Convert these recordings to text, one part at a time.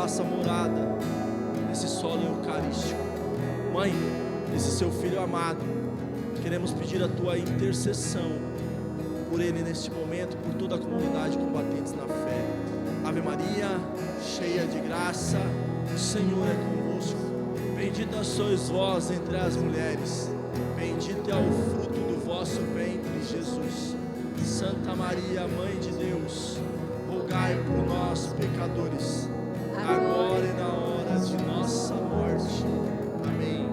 faça morada nesse solo eucarístico. Mãe, esse seu filho amado, queremos pedir a tua intercessão por ele neste momento, por toda a comunidade Combatentes na Fé. Ave Maria, cheia de graça, o Senhor é convosco. Bendita sois vós entre as mulheres, bendito é o fruto do vosso ventre, Jesus. Santa Maria, Mãe de Deus, rogai por nós, pecadores, agora e na hora de nossa morte. Amém.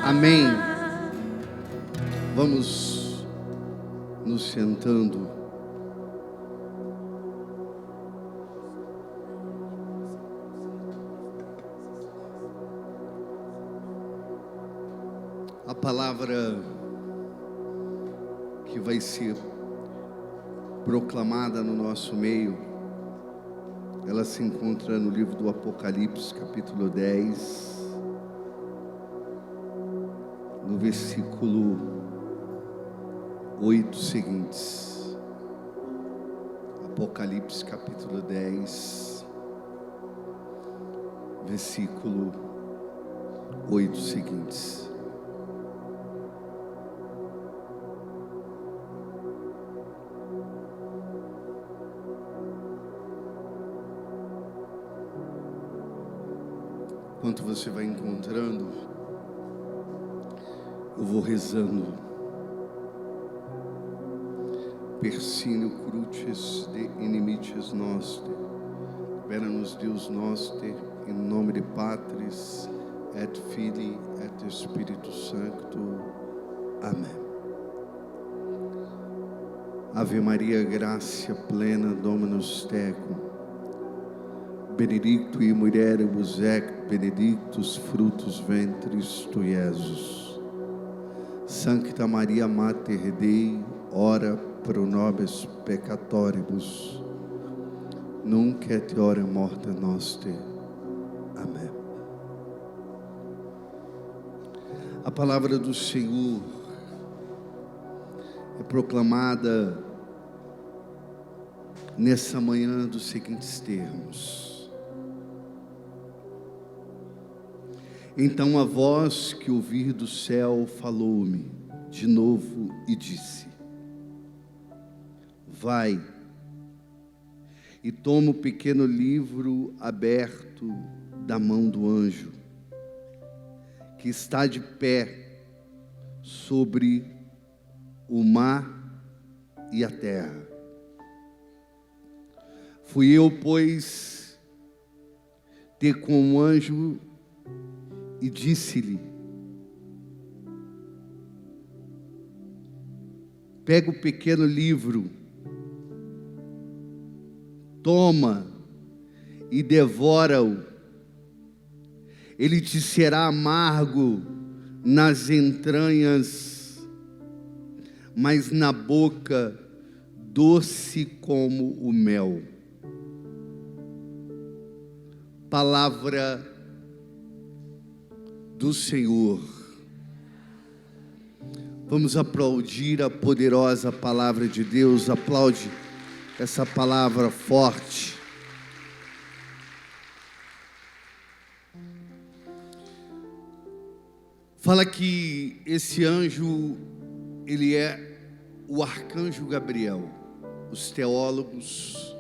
Amém. Vamos nos sentando. A palavra que vai ser proclamada no nosso meio, ela se encontra no livro do Apocalipse, capítulo 10, no versículo 8 seguintes. Apocalipse capítulo 10, versículo 8 seguintes. Enquanto você vai encontrando, eu vou rezando. Persínio crucis de inimites nostri, libera-nos Deus noster, em nome de Patris, et Filii, et Spiritus Sancto. Amém. Ave Maria, gracia plena, Dominus tecum, benedictui mulieribus ec benedictus fructus ventris tui, Jesus. Sancta Maria Mater Dei, ora pro nobis peccatoribus, nunc et hora morte nostre. Amém. A palavra do Senhor é proclamada nessa manhã dos seguintes termos: então a voz que ouvi do céu falou-me de novo e disse: vai e toma o pequeno livro aberto da mão do anjo, que está de pé sobre o mar e a terra. Fui eu, pois, ter com o anjo e disse-lhe: pega o pequeno livro, toma e devora-o. Ele te será amargo nas entranhas, mas na boca doce como o mel. Palavra do Senhor. Vamos aplaudir a poderosa palavra de Deus. Aplaude essa palavra forte. Fala que esse anjo, ele é o arcanjo Gabriel. Os teólogos,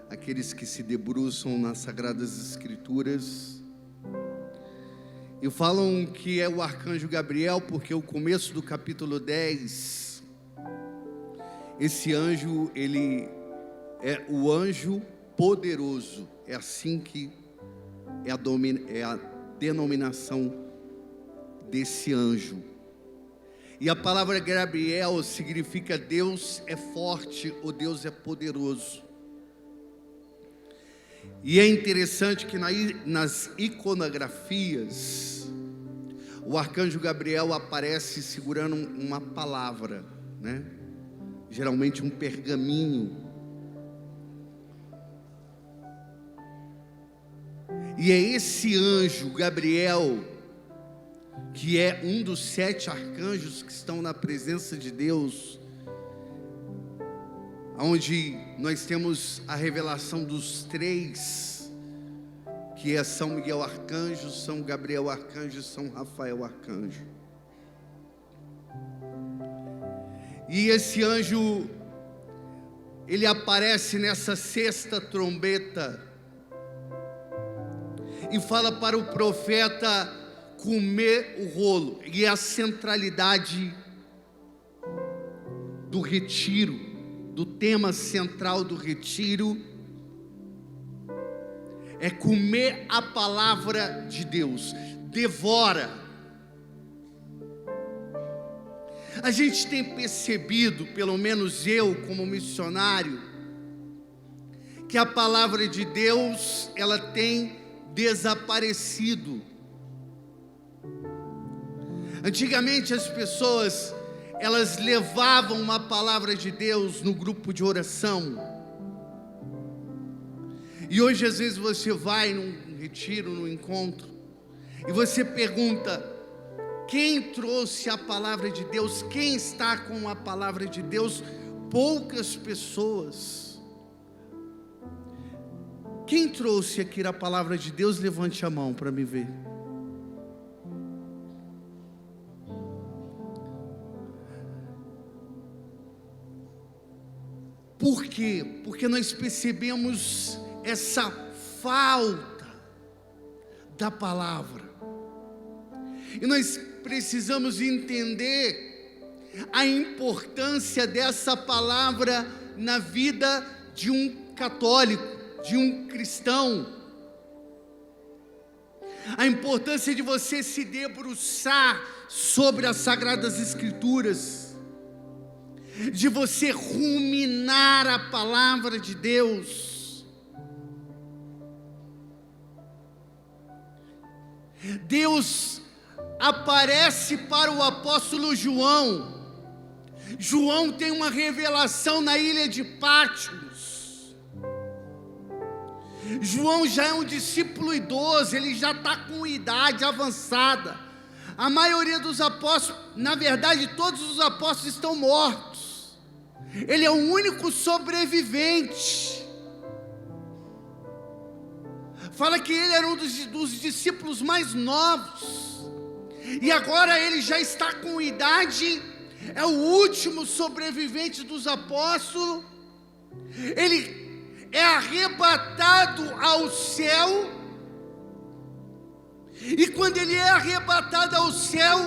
aqueles que se debruçam nas Sagradas Escrituras, E falam que é o arcanjo Gabriel, porque o começo do capítulo 10, esse anjo, ele é o anjo poderoso. É assim que é a denominação desse anjo. E a palavra Gabriel significa Deus é forte ou Deus é poderoso. E é interessante que nas iconografias, o arcanjo Gabriel aparece segurando uma palavra, né? Geralmente um pergaminho. E é esse anjo Gabriel, que é um dos 7 arcanjos que estão na presença de Deus, onde nós temos a revelação dos 3, que é São Miguel arcanjo, São Gabriel arcanjo e São Rafael arcanjo. E esse anjo, ele aparece nessa 6ª trombeta e fala para o profeta comer o rolo. E a centralidade do retiro, do tema central do retiro, é comer a palavra de Deus. Devora. A gente tem percebido, pelo menos eu como missionário, que a palavra de Deus, ela tem desaparecido. Antigamente as pessoas, elas levavam uma palavra de Deus no grupo de oração. E hoje às vezes você vai num retiro, num encontro, e você pergunta: quem trouxe a palavra de Deus? Quem está com a palavra de Deus? Poucas pessoas. Quem trouxe aqui a palavra de Deus? Levante a mão para me ver. Por quê? Porque nós percebemos essa falta da palavra. E nós precisamos entender a importância dessa palavra na vida de um católico, de um cristão. A importância de você se debruçar sobre as Sagradas Escrituras, de você ruminar a palavra de Deus. Deus aparece para o apóstolo João. João tem uma revelação na ilha de Patmos. João já é um discípulo idoso, ele já está com idade avançada. A maioria dos apóstolos, na verdade todos os apóstolos estão mortos. Ele é o único sobrevivente. Fala que ele era um dos discípulos mais novos. E agora ele já está com idade, é o último sobrevivente dos apóstolos. Ele é arrebatado ao céu. E quando ele é arrebatado ao céu,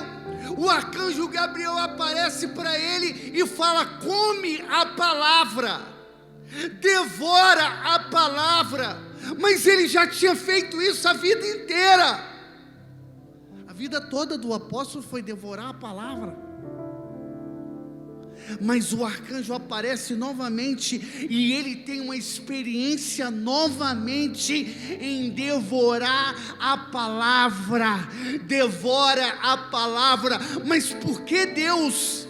o arcanjo Gabriel aparece para ele e fala: come a palavra, devora a palavra. Mas ele já tinha feito isso a vida inteira. A vida toda do apóstolo foi devorar a palavra. Mas o arcanjo aparece novamente e ele tem uma experiência novamente em devorar a palavra. Devora a palavra. Mas por que Deus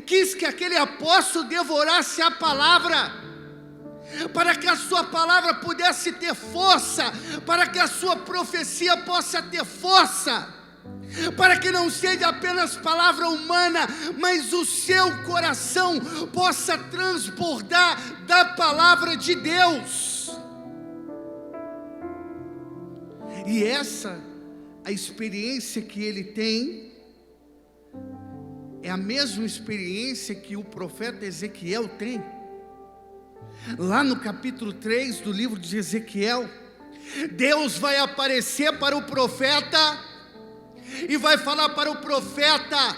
quis que aquele apóstolo devorasse a palavra? Para que a sua palavra pudesse ter força, para que a sua profecia possa ter força, para que não seja apenas palavra humana, mas o seu coração possa transbordar da palavra de Deus. E essa, a experiência que ele tem, é a mesma experiência que o profeta Ezequiel tem. Lá no capítulo 3 do livro de Ezequiel, Deus vai aparecer para o profeta e vai falar para o profeta: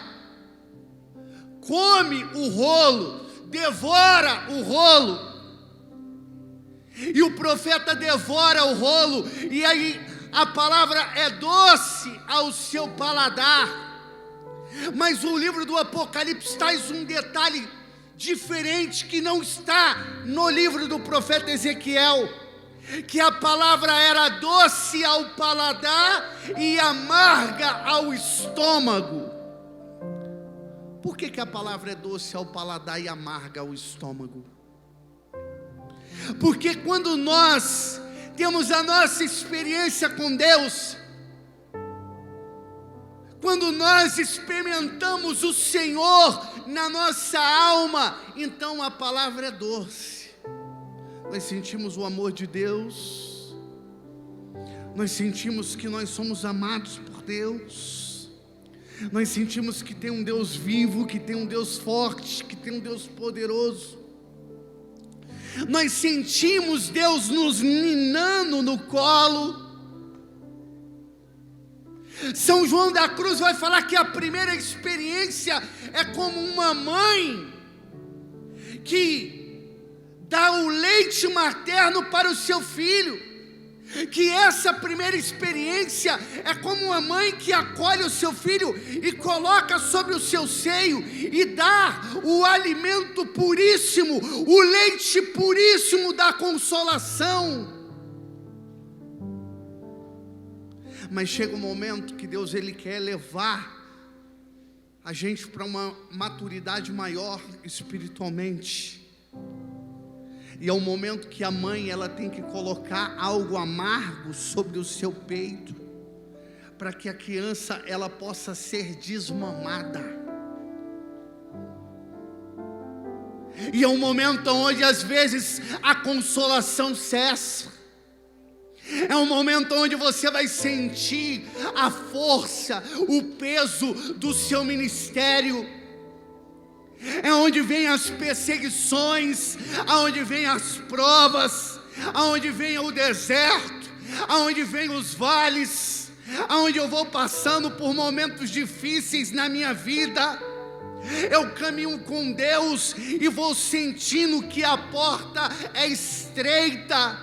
come o rolo, devora o rolo. E o profeta devora o rolo, e aí a palavra é doce ao seu paladar. Mas o livro do Apocalipse traz um detalhe diferente que não está no livro do profeta Ezequiel, que a palavra era doce ao paladar e amarga ao estômago. Por que a palavra é doce ao paladar e amarga ao estômago? Porque quando nós temos a nossa experiência com Deus, quando nós experimentamos o Senhor na nossa alma, então a palavra é doce. Nós sentimos o amor de Deus, nós sentimos que nós somos amados por Deus, nós sentimos que tem um Deus vivo, que tem um Deus forte, que tem um Deus poderoso. Nós sentimos Deus nos ninando no colo. São João da Cruz vai falar que a primeira experiência é como uma mãe que dá o leite materno para o seu filho. Que essa primeira experiência é como uma mãe que acolhe o seu filho e coloca sobre o seu seio e dá o alimento puríssimo, o leite puríssimo da consolação. Mas chega um momento que Deus ele quer levar a gente para uma maturidade maior espiritualmente. E é o momento que a mãe ela tem que colocar algo amargo sobre o seu peito, para que a criança ela possa ser desmamada. E é um momento onde às vezes a consolação cessa. É um momento onde você vai sentir a força, o peso do seu ministério. É onde vem as perseguições, aonde vem as provas, aonde vem o deserto, aonde vem os vales, aonde eu vou passando por momentos difíceis na minha vida. Eu caminho com Deus e vou sentindo que a porta é estreita.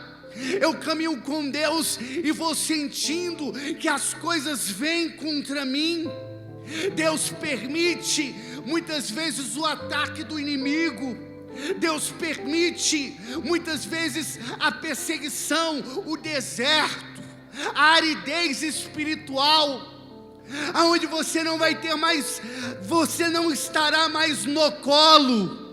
Eu caminho com Deus e vou sentindo que as coisas vêm contra mim. Deus permite muitas vezes o ataque do inimigo. Deus permite muitas vezes a perseguição, o deserto, a aridez espiritual, aonde você não vai ter mais, você não estará mais no colo.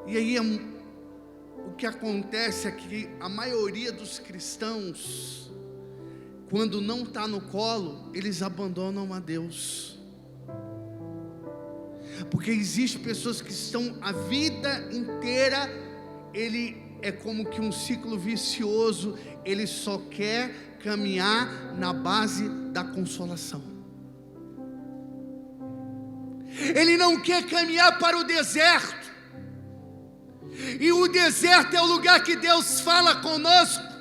E aí o que acontece é que a maioria dos cristãos, quando não está no colo, eles abandonam a Deus. Porque existem pessoas que estão a vida inteira, ele é como que um ciclo vicioso, ele só quer caminhar na base da consolação. Ele não quer caminhar para o deserto. E o deserto é o lugar que Deus fala conosco.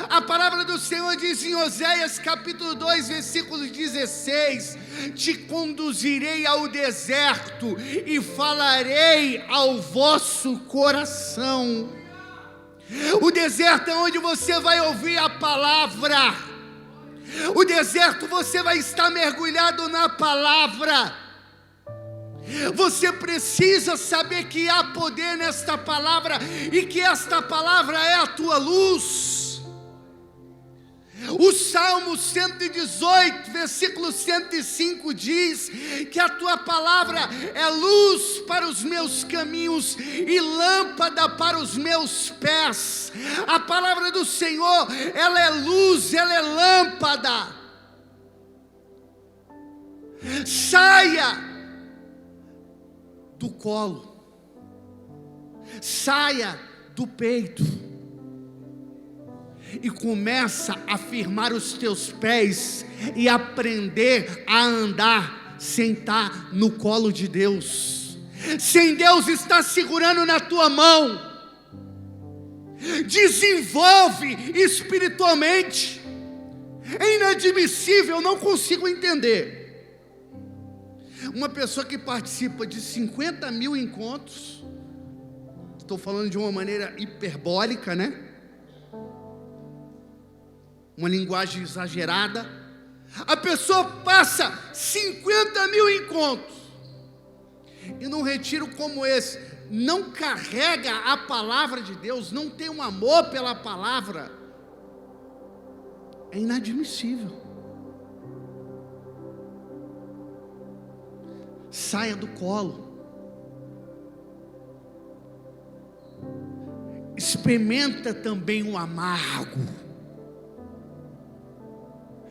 A palavra do Senhor diz em Oséias capítulo 2, versículo 16: te conduzirei ao deserto e falarei ao vosso coração. O deserto é onde você vai ouvir a palavra. O deserto você vai estar mergulhado na palavra. Você precisa saber que há poder nesta palavra e que esta palavra é a tua luz. O Salmo 118, versículo 105 diz que a tua palavra é luz para os meus caminhos e lâmpada para os meus pés. A palavra do Senhor, ela é luz, ela é lâmpada. Saia do colo, saia do peito e começa a firmar os teus pés e aprender a andar sem estar no colo de Deus, sem Deus estar segurando na tua mão. Desenvolve espiritualmente. É inadmissível, eu não consigo entender. Uma pessoa que participa de 50 mil encontros, estou falando de uma maneira hiperbólica, né? Uma linguagem exagerada. A pessoa passa 50 mil encontros, e num retiro como esse, não carrega a palavra de Deus, não tem um amor pela palavra. É inadmissível. Saia do colo. Experimenta também o amargo.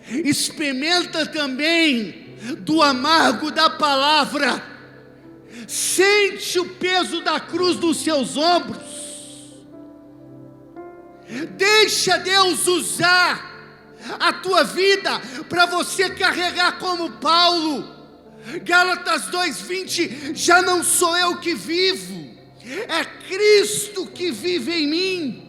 Experimenta também do amargo da palavra. Sente o peso da cruz nos seus ombros. Deixa Deus usar a tua vida para você carregar como Paulo. Gálatas 2:20, já não sou eu que vivo, é Cristo que vive em mim.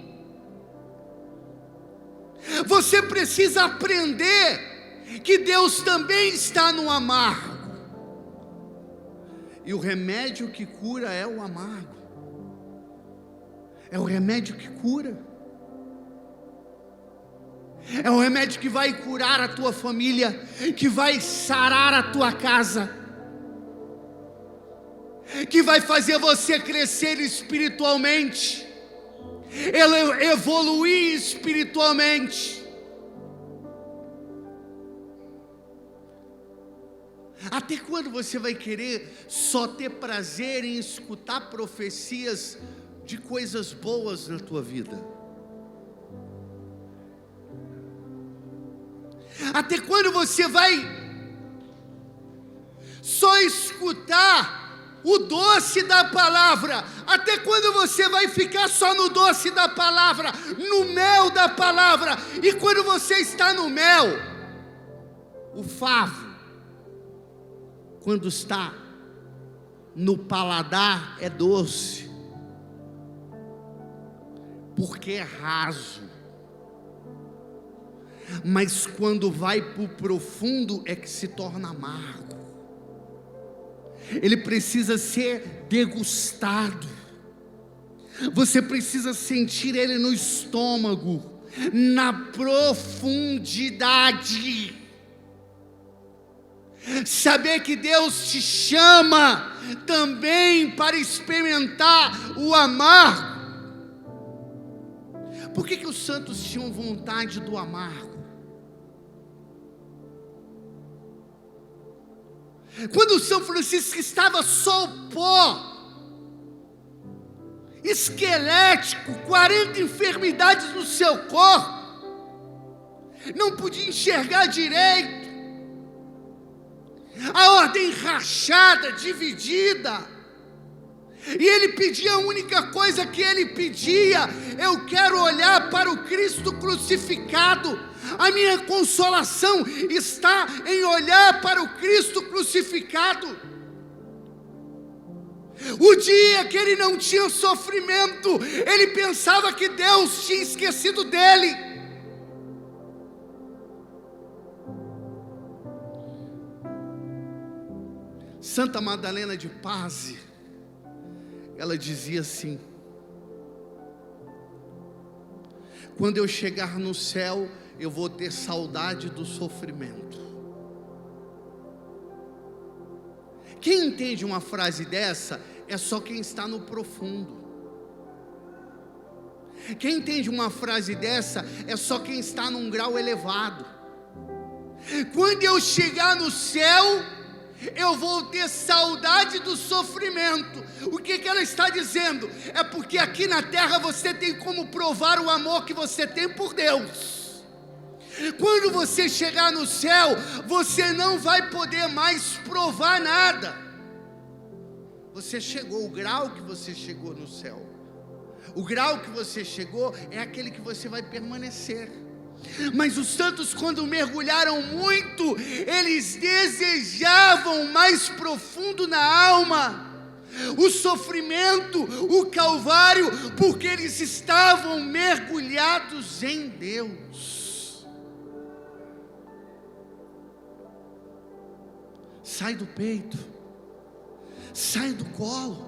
Você precisa aprender que Deus também está no amargo. E o remédio que cura é o amargo. É o remédio que cura. É o remédio que vai curar a tua família, que vai sarar a tua casa, que vai fazer você crescer espiritualmente, evoluir espiritualmente. Até quando você vai querer só ter prazer em escutar profecias de coisas boas na tua vida? Até quando você vai só escutar o doce da palavra? Até quando você vai ficar só no doce da palavra, no mel da palavra? E quando você está no mel, o favo, quando está no paladar, é doce, porque é raso. Mas quando vai para o profundo é que se torna amargo. Ele precisa ser degustado. Você precisa sentir ele no estômago, na profundidade. Saber que Deus te chama também para experimentar o amargo. Por que os santos tinham vontade do amargo? Quando São Francisco estava só o pó, esquelético, 40 enfermidades no seu corpo, não podia enxergar direito, a ordem rachada, dividida, e ele pedia, a única coisa que ele pedia: eu quero olhar para o Cristo crucificado. A minha consolação está em olhar para o Cristo crucificado. O dia que ele não tinha sofrimento, ele pensava que Deus tinha esquecido dele. Santa Madalena de Paz, ela dizia assim: quando eu chegar no céu, eu vou ter saudade do sofrimento. Quem entende uma frase dessa é só quem está no profundo. Quem entende uma frase dessa é só quem está num grau elevado. Quando eu chegar no céu, eu vou ter saudade do sofrimento. O que ela está dizendo? É porque aqui na terra você tem como provar o amor que você tem por Deus. Quando você chegar no céu, você não vai poder mais provar nada. Você chegou, o grau que você chegou no céu, o grau que você chegou é aquele que você vai permanecer. Mas os santos, quando mergulharam muito, eles desejavam mais profundo na alma o sofrimento, o calvário, porque eles estavam mergulhados em Deus. sai do peito, sai do colo.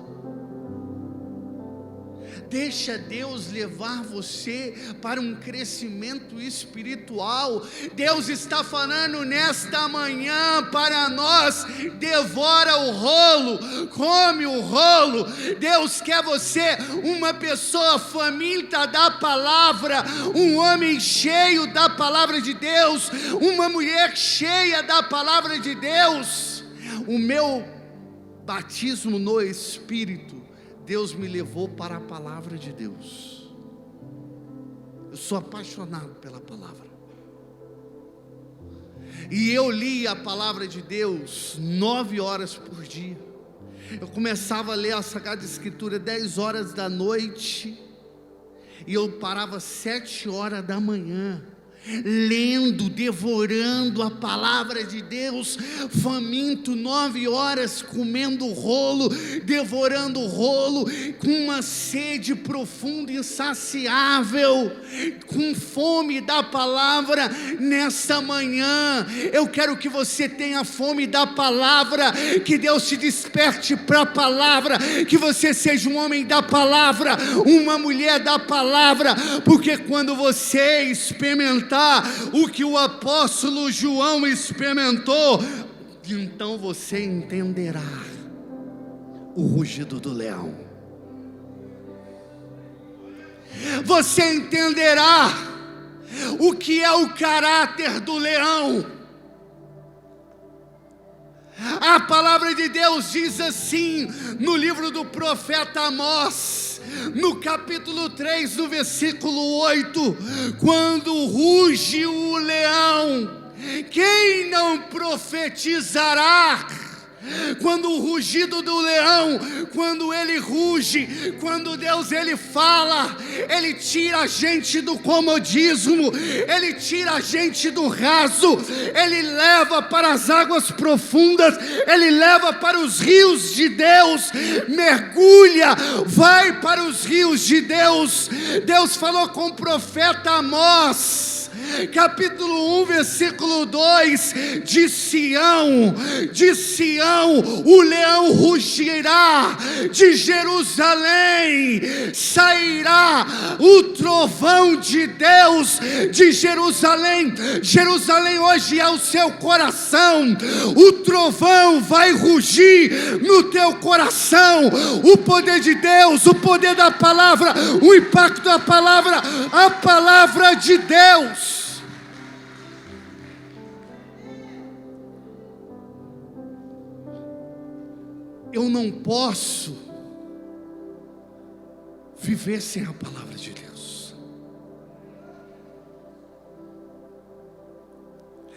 Deixa Deus levar você para um crescimento espiritual. Deus está falando nesta manhã para nós: devora o rolo, come o rolo. Deus quer você uma pessoa faminta da palavra, um homem cheio da palavra de Deus, uma mulher cheia da palavra de Deus. O meu batismo no Espírito, Deus me levou para a palavra de Deus. Eu sou apaixonado pela palavra. E eu li a palavra de Deus 9 horas por dia. Eu começava a ler a Sagrada Escritura 10 horas da noite, e eu parava 7 horas da manhã, lendo, devorando a palavra de Deus, faminto, 9 horas, comendo rolo, devorando rolo, com uma sede profunda, insaciável, com fome da palavra. Nessa manhã, eu quero que você tenha fome da palavra, que Deus te desperte para a palavra, que você seja um homem da palavra, uma mulher da palavra, porque quando você experimentar o que o apóstolo João experimentou, então você entenderá o rugido do leão. Você entenderá o que é o caráter do leão. A palavra de Deus diz assim no livro do profeta Amós, no capítulo 3, no versículo 8: quando ruge o leão, quem não profetizará? Quando o rugido do leão, quando ele ruge, quando Deus ele fala, ele tira a gente do comodismo, ele tira a gente do raso, ele leva para as águas profundas, ele leva para os rios de Deus, mergulha, vai para os rios de Deus. Deus falou com o profeta Amós, capítulo 1, versículo 2: de Sião o leão rugirá, de Jerusalém sairá o trovão de Deus, de Jerusalém. Jerusalém hoje é o seu coração, o trovão vai rugir no teu coração. O poder de Deus, o poder da palavra, o impacto da palavra, a palavra de Deus. Eu não posso viver sem a palavra de Deus.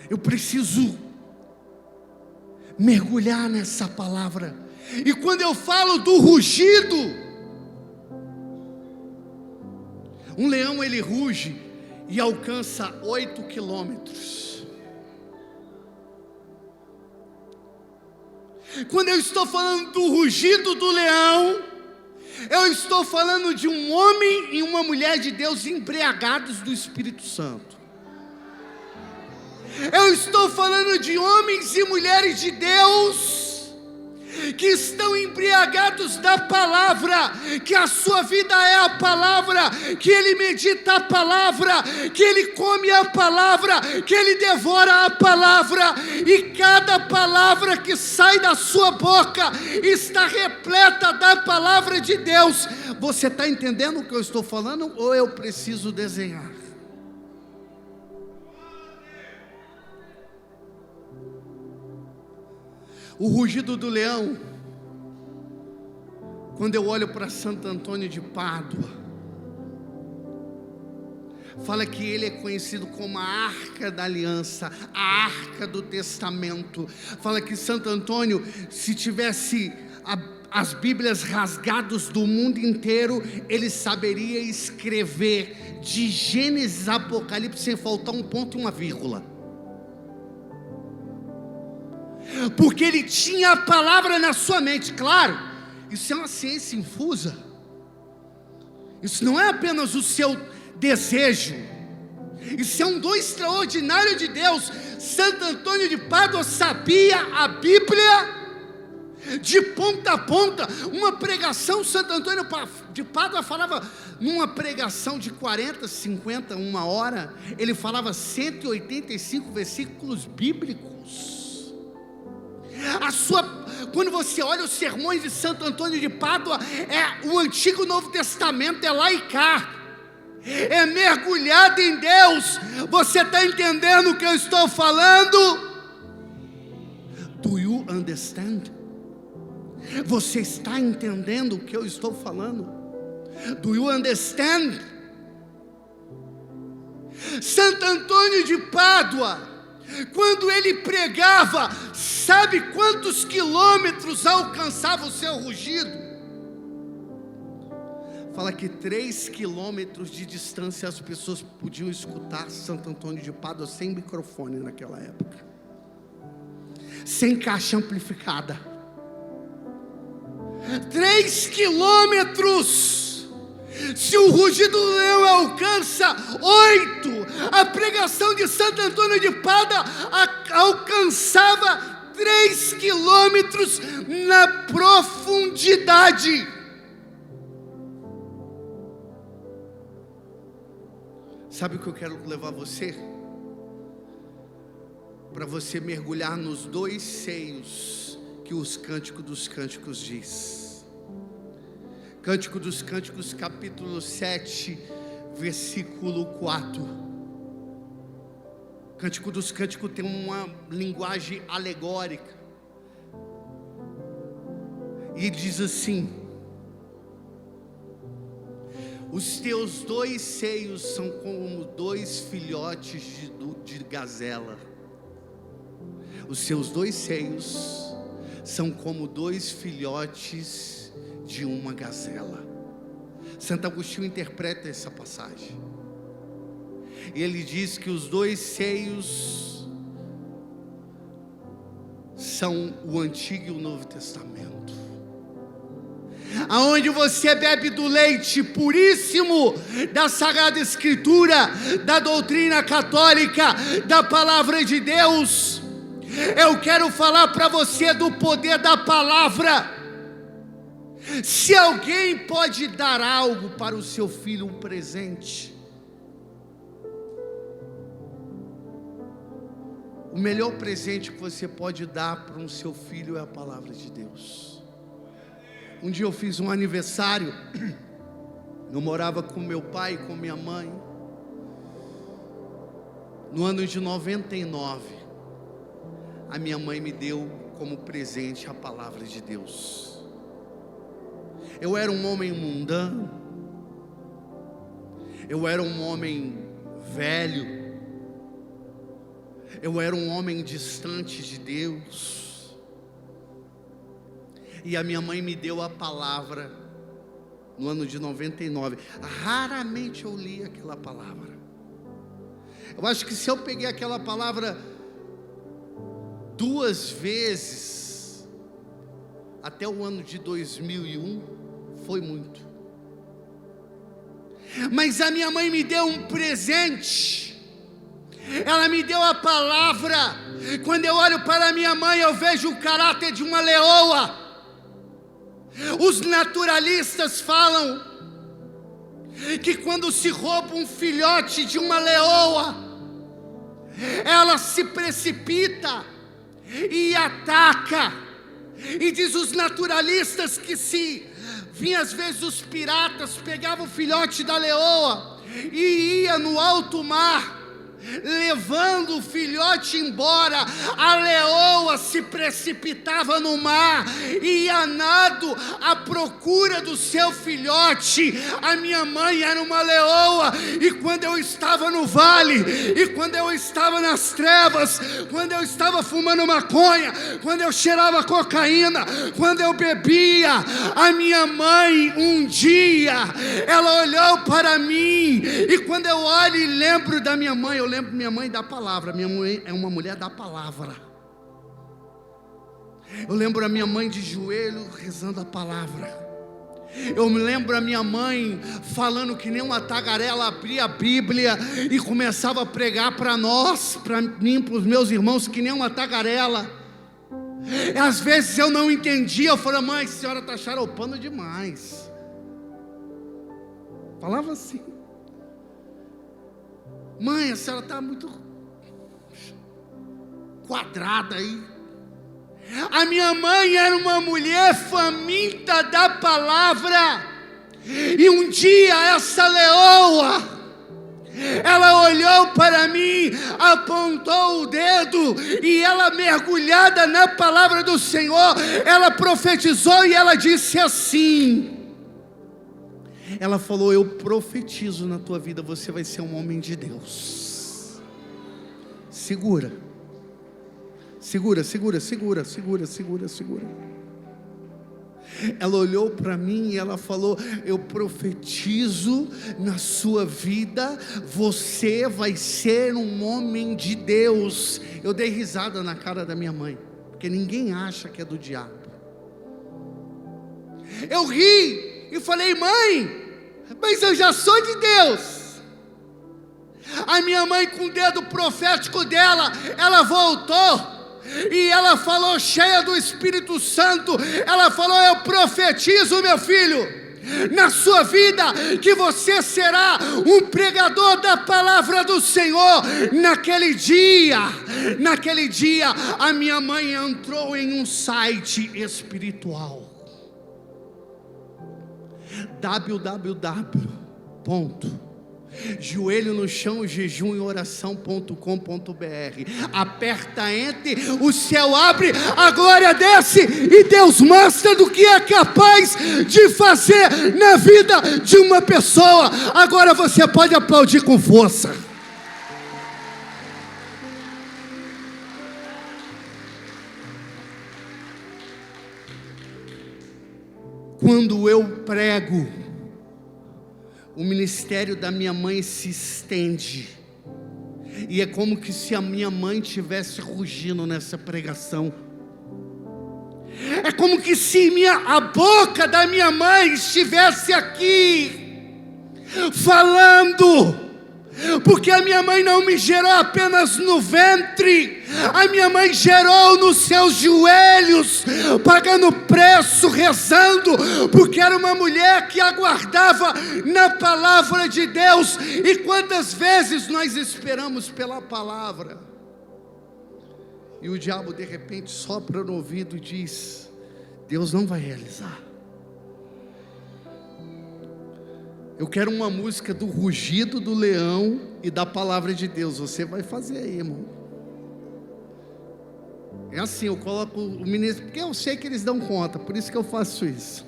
Eu preciso mergulhar nessa palavra. E quando eu falo do rugido, um leão ele ruge e alcança 8 quilômetros. Quando eu estou falando do rugido do leão, eu estou falando de um homem e uma mulher de Deus embriagados do Espírito Santo. Eu estou falando de homens e mulheres de Deus que estão embriagados da palavra, que a sua vida é a palavra, que ele medita a palavra, que ele come a palavra, que ele devora a palavra, e cada palavra que sai da sua boca está repleta da palavra de Deus. Você está entendendo o que eu estou falando, ou eu preciso desenhar? O rugido do leão, quando eu olho para Santo Antônio de Pádua, fala que ele é conhecido como a Arca da Aliança, a Arca do Testamento. Fala que Santo Antônio, se tivesse as Bíblias rasgadas do mundo inteiro, ele saberia escrever de Gênesis a Apocalipse sem faltar um ponto e uma vírgula, porque ele tinha a palavra na sua mente. Claro, isso é uma ciência infusa, isso não é apenas o seu desejo, Isso é um dom extraordinário de Deus. Santo Antônio de Pádua sabia a Bíblia de ponta a ponta. Uma pregação, Santo Antônio de Pádua falava, numa pregação de 40, 50, uma hora, ele falava 185 versículos bíblicos. Quando você olha os sermões de Santo Antônio de Pádua, é o Antigo e Novo Testamento, é lá e cá, é mergulhado em Deus. Você está entendendo o que eu estou falando? Do you understand? Você está entendendo o que eu estou falando? Do you understand? Santo Antônio de Pádua, quando ele pregava, sabe quantos quilômetros alcançava o seu rugido? Fala que 3 quilômetros de distância as pessoas podiam escutar Santo Antônio de Pádua sem microfone naquela época, sem caixa amplificada. 3 quilômetros. Se o rugido do leão alcança 8, a pregação de Santo Antônio de Pádua alcançava 3 quilômetros na profundidade. Sabe o que eu quero levar você? Para você mergulhar nos 2 seios que os Cânticos dos Cânticos diz. Cântico dos Cânticos, capítulo 7, versículo 4. Cântico dos Cânticos tem uma linguagem alegórica. E diz assim: os teus 2 seios são como 2 filhotes de gazela. Os seus 2 seios são como 2 filhotes de uma gazela. Santo Agostinho interpreta essa passagem. E ele diz que os 2 seios são o Antigo e o Novo Testamento. Aonde você bebe do leite puríssimo da Sagrada Escritura, da doutrina católica, da palavra de Deus. Eu quero falar para você do poder da palavra. Se alguém pode dar algo para o seu filho, um presente, o melhor presente que você pode dar para o seu filho é a palavra de Deus. Um dia eu fiz um aniversário, eu morava com meu pai e com minha mãe, no ano de 99, a minha mãe me deu como presente a palavra de Deus. Eu era um homem mundano, eu era um homem velho, eu era um homem distante de Deus, e a minha mãe me deu a palavra no ano de 99. Raramente eu li aquela palavra. Eu acho que se eu peguei aquela palavra 2 vezes até o ano de 2001, foi muito. Mas a minha mãe me deu um presente. Ela me deu a palavra. Quando eu olho para minha mãe, eu vejo o caráter de uma leoa. Os naturalistas falam que quando se rouba um filhote de uma leoa, ela se precipita e ataca. E diz os naturalistas que se vinha às vezes os piratas, pegavam o filhote da leoa e ia no alto mar, levando o filhote embora, a leoa se precipitava no mar, ia a nado à procura do seu filhote. A minha mãe era uma leoa, e quando eu estava no vale, e quando eu estava nas trevas, quando eu estava fumando maconha, quando eu cheirava cocaína, quando eu bebia, a minha mãe um dia, ela olhou para mim, e quando eu olho e lembro da minha mãe, eu lembro minha mãe da palavra. Minha mãe é uma mulher da palavra. Eu lembro a minha mãe de joelho rezando a palavra. Eu me lembro a minha mãe falando que nem uma tagarela, abria a Bíblia e começava a pregar para nós, para mim, para os meus irmãos, que nem uma tagarela. E às vezes eu não entendia, eu falava: mãe, a senhora está xaropando demais. Falava assim: mãe, a senhora está muito quadrada aí. A minha mãe era uma mulher faminta da palavra, e um dia essa leoa, ela olhou para mim, apontou o dedo, e ela, mergulhada na palavra do Senhor, ela profetizou e ela disse assim, ela falou: eu profetizo na tua vida, você vai ser um homem de Deus. Segura. Segura. Ela olhou para mim e ela falou: eu profetizo na sua vida, você vai ser um homem de Deus. Eu dei risada na cara da minha mãe, porque ninguém acha que é do diabo. Eu ri e falei: mãe, mas eu já sou de Deus. A minha mãe, com o dedo profético dela, ela voltou e ela falou, cheia do Espírito Santo, ela falou: eu profetizo, meu filho, na sua vida, que você será um pregador da palavra do Senhor. Naquele dia, a minha mãe entrou em um site espiritual, www.joelho no chão, jejum e oração.com.br. Aperta enter, o céu abre, a glória desce e Deus mostra do que é capaz de fazer na vida de uma pessoa. Agora você pode aplaudir com força. Quando eu prego, o ministério da minha mãe se estende, e é como que se a minha mãe estivesse rugindo nessa pregação. É como que se a boca da minha mãe estivesse aqui falando, porque a minha mãe não me gerou apenas no ventre, a minha mãe gerou nos seus joelhos, pagando preço, rezando, porque era uma mulher que aguardava na palavra de Deus. E quantas vezes nós esperamos pela palavra, e o diabo de repente sopra no ouvido e diz: Deus não vai realizar. Eu quero uma música do rugido do leão e da palavra de Deus. Você vai fazer aí, irmão. É assim, eu coloco o ministro, porque eu sei que eles dão conta, por isso que eu faço isso.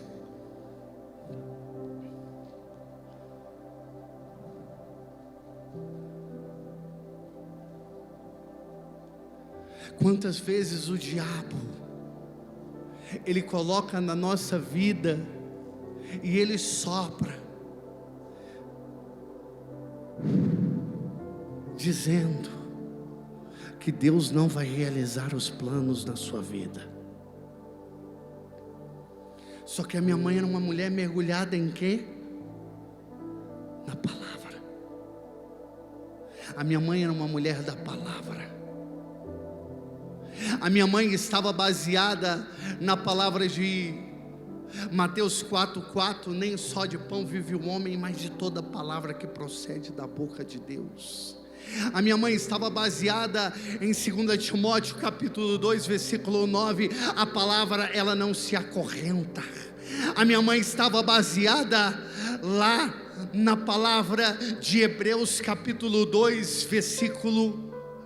Quantas vezes o diabo, ele coloca na nossa vida e ele sopra, dizendo que Deus não vai realizar os planos na sua vida. Só que a minha mãe era uma mulher mergulhada em quê? Na palavra. A minha mãe era uma mulher da palavra. A minha mãe estava baseada na palavra de Mateus 4:4, nem só de pão vive o homem, mas de toda palavra que procede da boca de Deus. A minha mãe estava baseada em 2 Timóteo capítulo 2, versículo 9, a palavra ela não se acorrenta. A minha mãe estava baseada lá na palavra de Hebreus capítulo 2,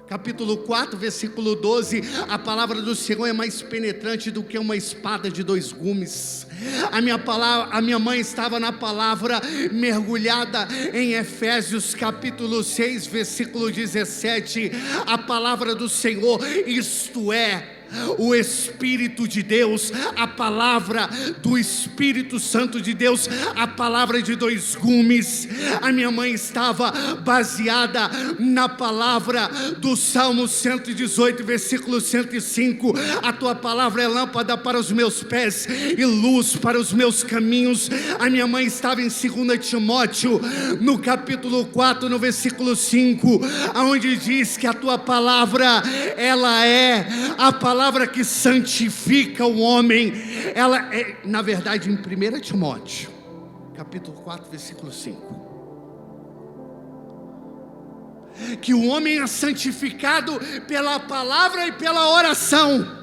capítulo 4, versículo 12, a palavra do Senhor é mais penetrante do que uma espada de 2 gumes. A minha mãe estava na palavra, mergulhada em Efésios capítulo 6, versículo 17, a palavra do Senhor, isto é, o Espírito de Deus, a palavra do Espírito Santo de Deus, a palavra de dois gumes. A minha mãe estava baseada na palavra do Salmo 118, versículo 105. A tua palavra é lâmpada para os meus pés e luz para os meus caminhos. A minha mãe estava em 2 Timóteo, no capítulo 4, no versículo 5, onde diz que a tua palavra, ela é a palavra que santifica o homem. Ela é, na verdade, em 1 Timóteo, capítulo 4, versículo 5, que o homem é santificado pela palavra e pela oração.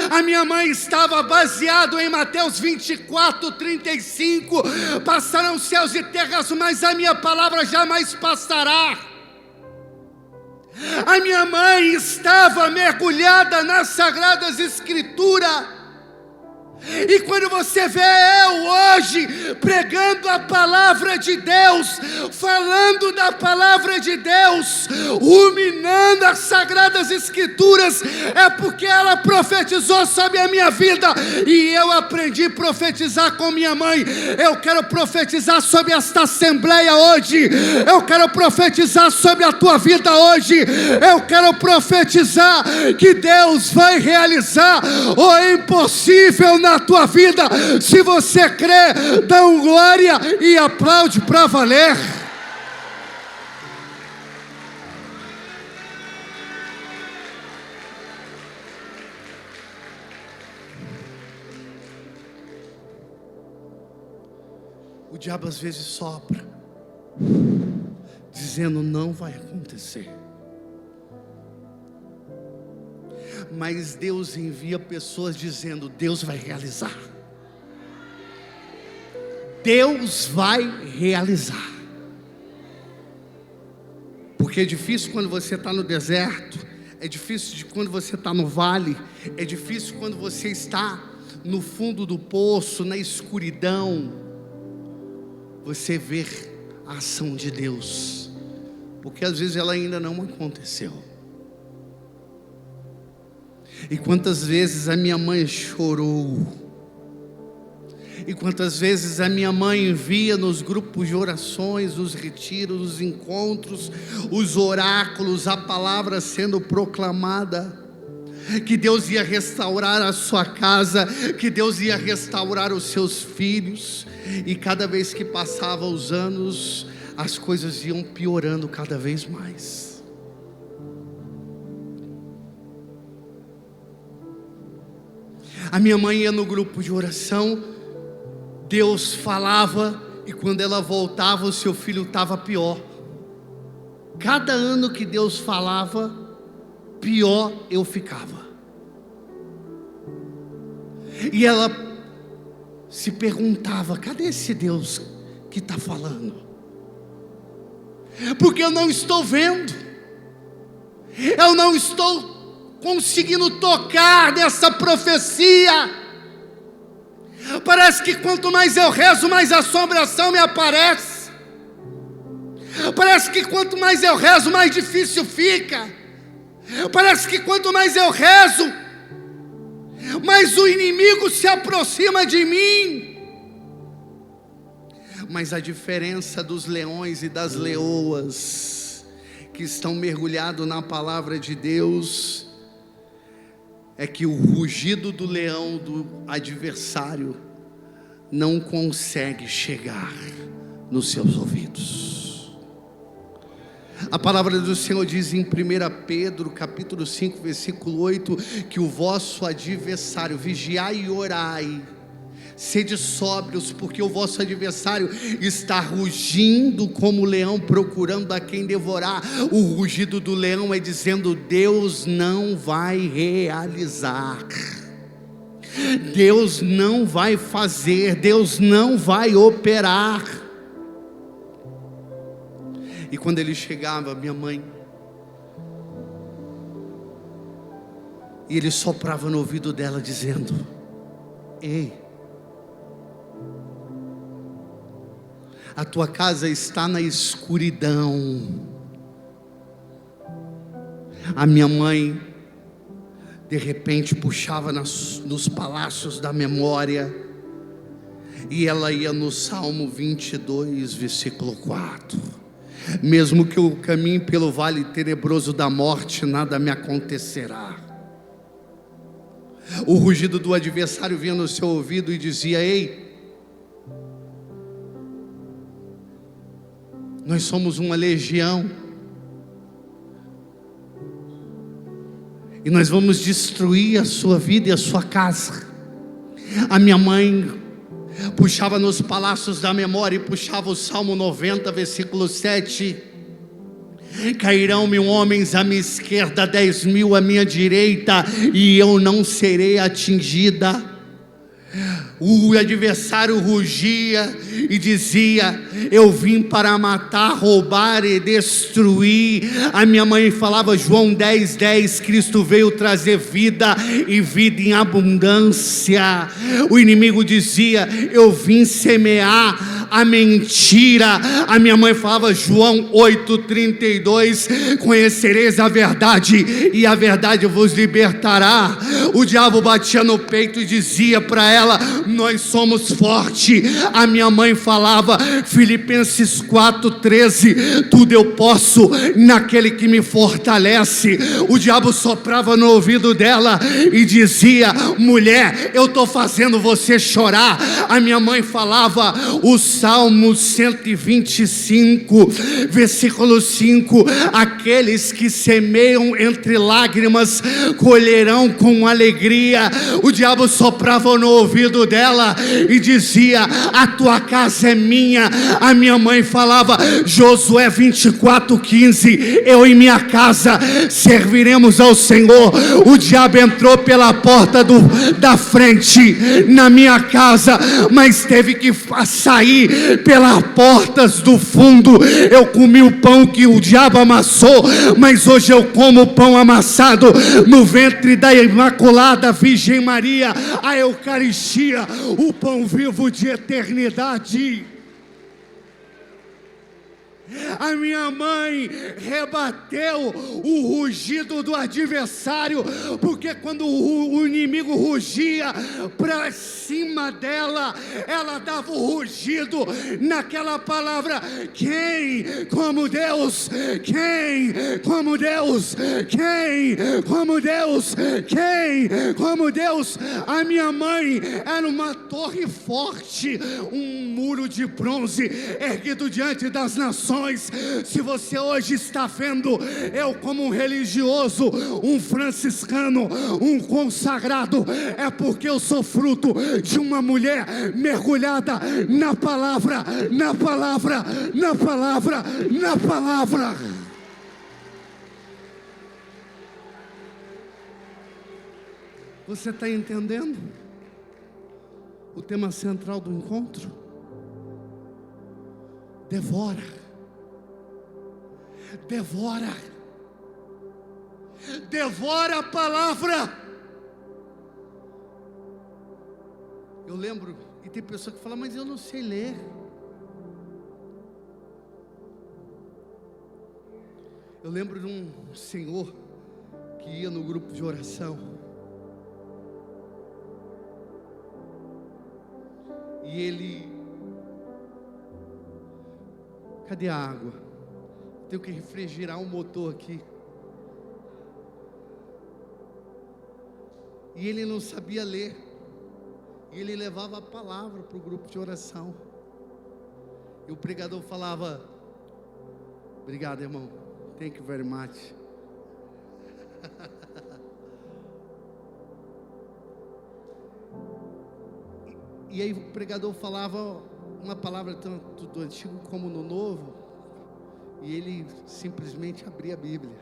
A minha mãe estava baseado em Mateus 24, 35, passarão céus e terras, mas a minha palavra jamais passará. A minha mãe estava mergulhada nas Sagradas Escrituras. E quando você vê eu hoje pregando a palavra de Deus, falando da palavra de Deus, ruminando as Sagradas Escrituras, é porque ela profetizou sobre a minha vida, e eu aprendi a profetizar com minha mãe. Eu quero profetizar sobre esta assembleia hoje, eu quero profetizar sobre a tua vida hoje, eu quero profetizar que Deus vai realizar o impossível na tua vida. Se você crê, dá um glória e aplaude para valer. O diabo às vezes sopra, dizendo não vai acontecer. Mas Deus envia pessoas dizendo: Deus vai realizar. Deus vai realizar. Porque é difícil quando você está no deserto, é difícil quando você está no vale, é difícil quando você está no fundo do poço, na escuridão, você ver a ação de Deus, porque às vezes ela ainda não aconteceu. E quantas vezes a minha mãe chorou, e quantas vezes a minha mãe via nos grupos de orações, os retiros, os encontros, os oráculos, a palavra sendo proclamada, que Deus ia restaurar a sua casa, que Deus ia restaurar os seus filhos. E cada vez que passavam os anos, as coisas iam piorando cada vez mais. A minha mãe ia no grupo de oração, Deus falava, e quando ela voltava, o seu filho estava pior. Cada ano que Deus falava, pior eu ficava. E ela se perguntava: cadê esse Deus que está falando? Porque eu não estou vendo, eu não estou conseguindo tocar nessa profecia. Parece que quanto mais eu rezo, mais assombração me aparece. Parece que quanto mais eu rezo, mais difícil fica. Parece que quanto mais eu rezo, mais o inimigo se aproxima de mim. Mas a diferença dos leões e das leoas que estão mergulhados na palavra de Deus é que o rugido do leão do adversário não consegue chegar nos seus ouvidos. A palavra do Senhor diz em 1 Pedro capítulo 5 versículo 8, que o vosso adversário, vigiai e orai, sede sóbrios, porque o vosso adversário está rugindo como leão, procurando a quem devorar. O rugido do leão é dizendo: Deus não vai realizar, Deus não vai fazer, Deus não vai operar. E quando ele chegava, minha mãe, e ele soprava no ouvido dela dizendo: ei, a tua casa está na escuridão. A minha mãe de repente puxava nos palácios da memória, e ela ia no Salmo 22, versículo 4: mesmo que eu caminhe pelo vale tenebroso da morte, nada me acontecerá. O rugido do adversário vinha no seu ouvido e dizia: ei, nós somos uma legião, e nós vamos destruir a sua vida e a sua casa. A minha mãe puxava nos palácios da memória e puxava o Salmo 90, versículo 7: cairão 1000 homens à minha esquerda, 10.000 à minha direita, e eu não serei atingida. O adversário rugia e dizia: eu vim para matar, roubar e destruir. A minha mãe falava, João 10:10, Cristo veio trazer vida e vida em abundância. O inimigo dizia: eu vim semear a mentira. A minha mãe falava, João 8:32, conhecereis a verdade e a verdade vos libertará. O diabo batia no peito e dizia para ela: nós somos fortes. A minha mãe falava, Filipenses 4:13, tudo eu posso naquele que me fortalece. O diabo soprava no ouvido dela e dizia: mulher, eu estou fazendo você chorar. A minha mãe falava o Salmo 125, versículo 5: aqueles que semeiam entre lágrimas colherão com alegria. O diabo soprava no ouvido dela e dizia: a tua casa é minha. A minha mãe falava, Josué 24:15, eu e minha casa serviremos ao Senhor. O diabo entrou pela porta da frente na minha casa, mas teve que sair pelas portas do fundo. Eu comi o pão que o diabo amassou, mas hoje eu como o pão amassado no ventre da Imaculada Virgem Maria, a Eucaristia, o pão vivo de eternidade. A minha mãe rebateu o rugido do adversário, porque quando o inimigo rugia para cima dela, ela dava o rugido naquela palavra: quem como Deus? Quem como Deus? Quem como Deus? Quem como Deus? A minha mãe era uma torre forte, um muro de bronze erguido diante das nações. Se você hoje está vendo eu como um religioso, um franciscano, um consagrado, é porque eu sou fruto de uma mulher mergulhada na palavra, na palavra, na palavra, na palavra. Você está entendendo o tema central do encontro? Devora. Devora, devora a palavra. Eu lembro, e tem pessoa que fala, mas eu não sei ler. Eu lembro de um senhor que ia no grupo de oração, e ele, cadê a água? Tenho que refrigerar um motor aqui. E ele não sabia ler. E ele levava a palavra para o grupo de oração. E o pregador falava: obrigado, irmão. Thank you very much. E aí o pregador falava uma palavra tanto do Antigo como no Novo. E ele simplesmente abria a Bíblia.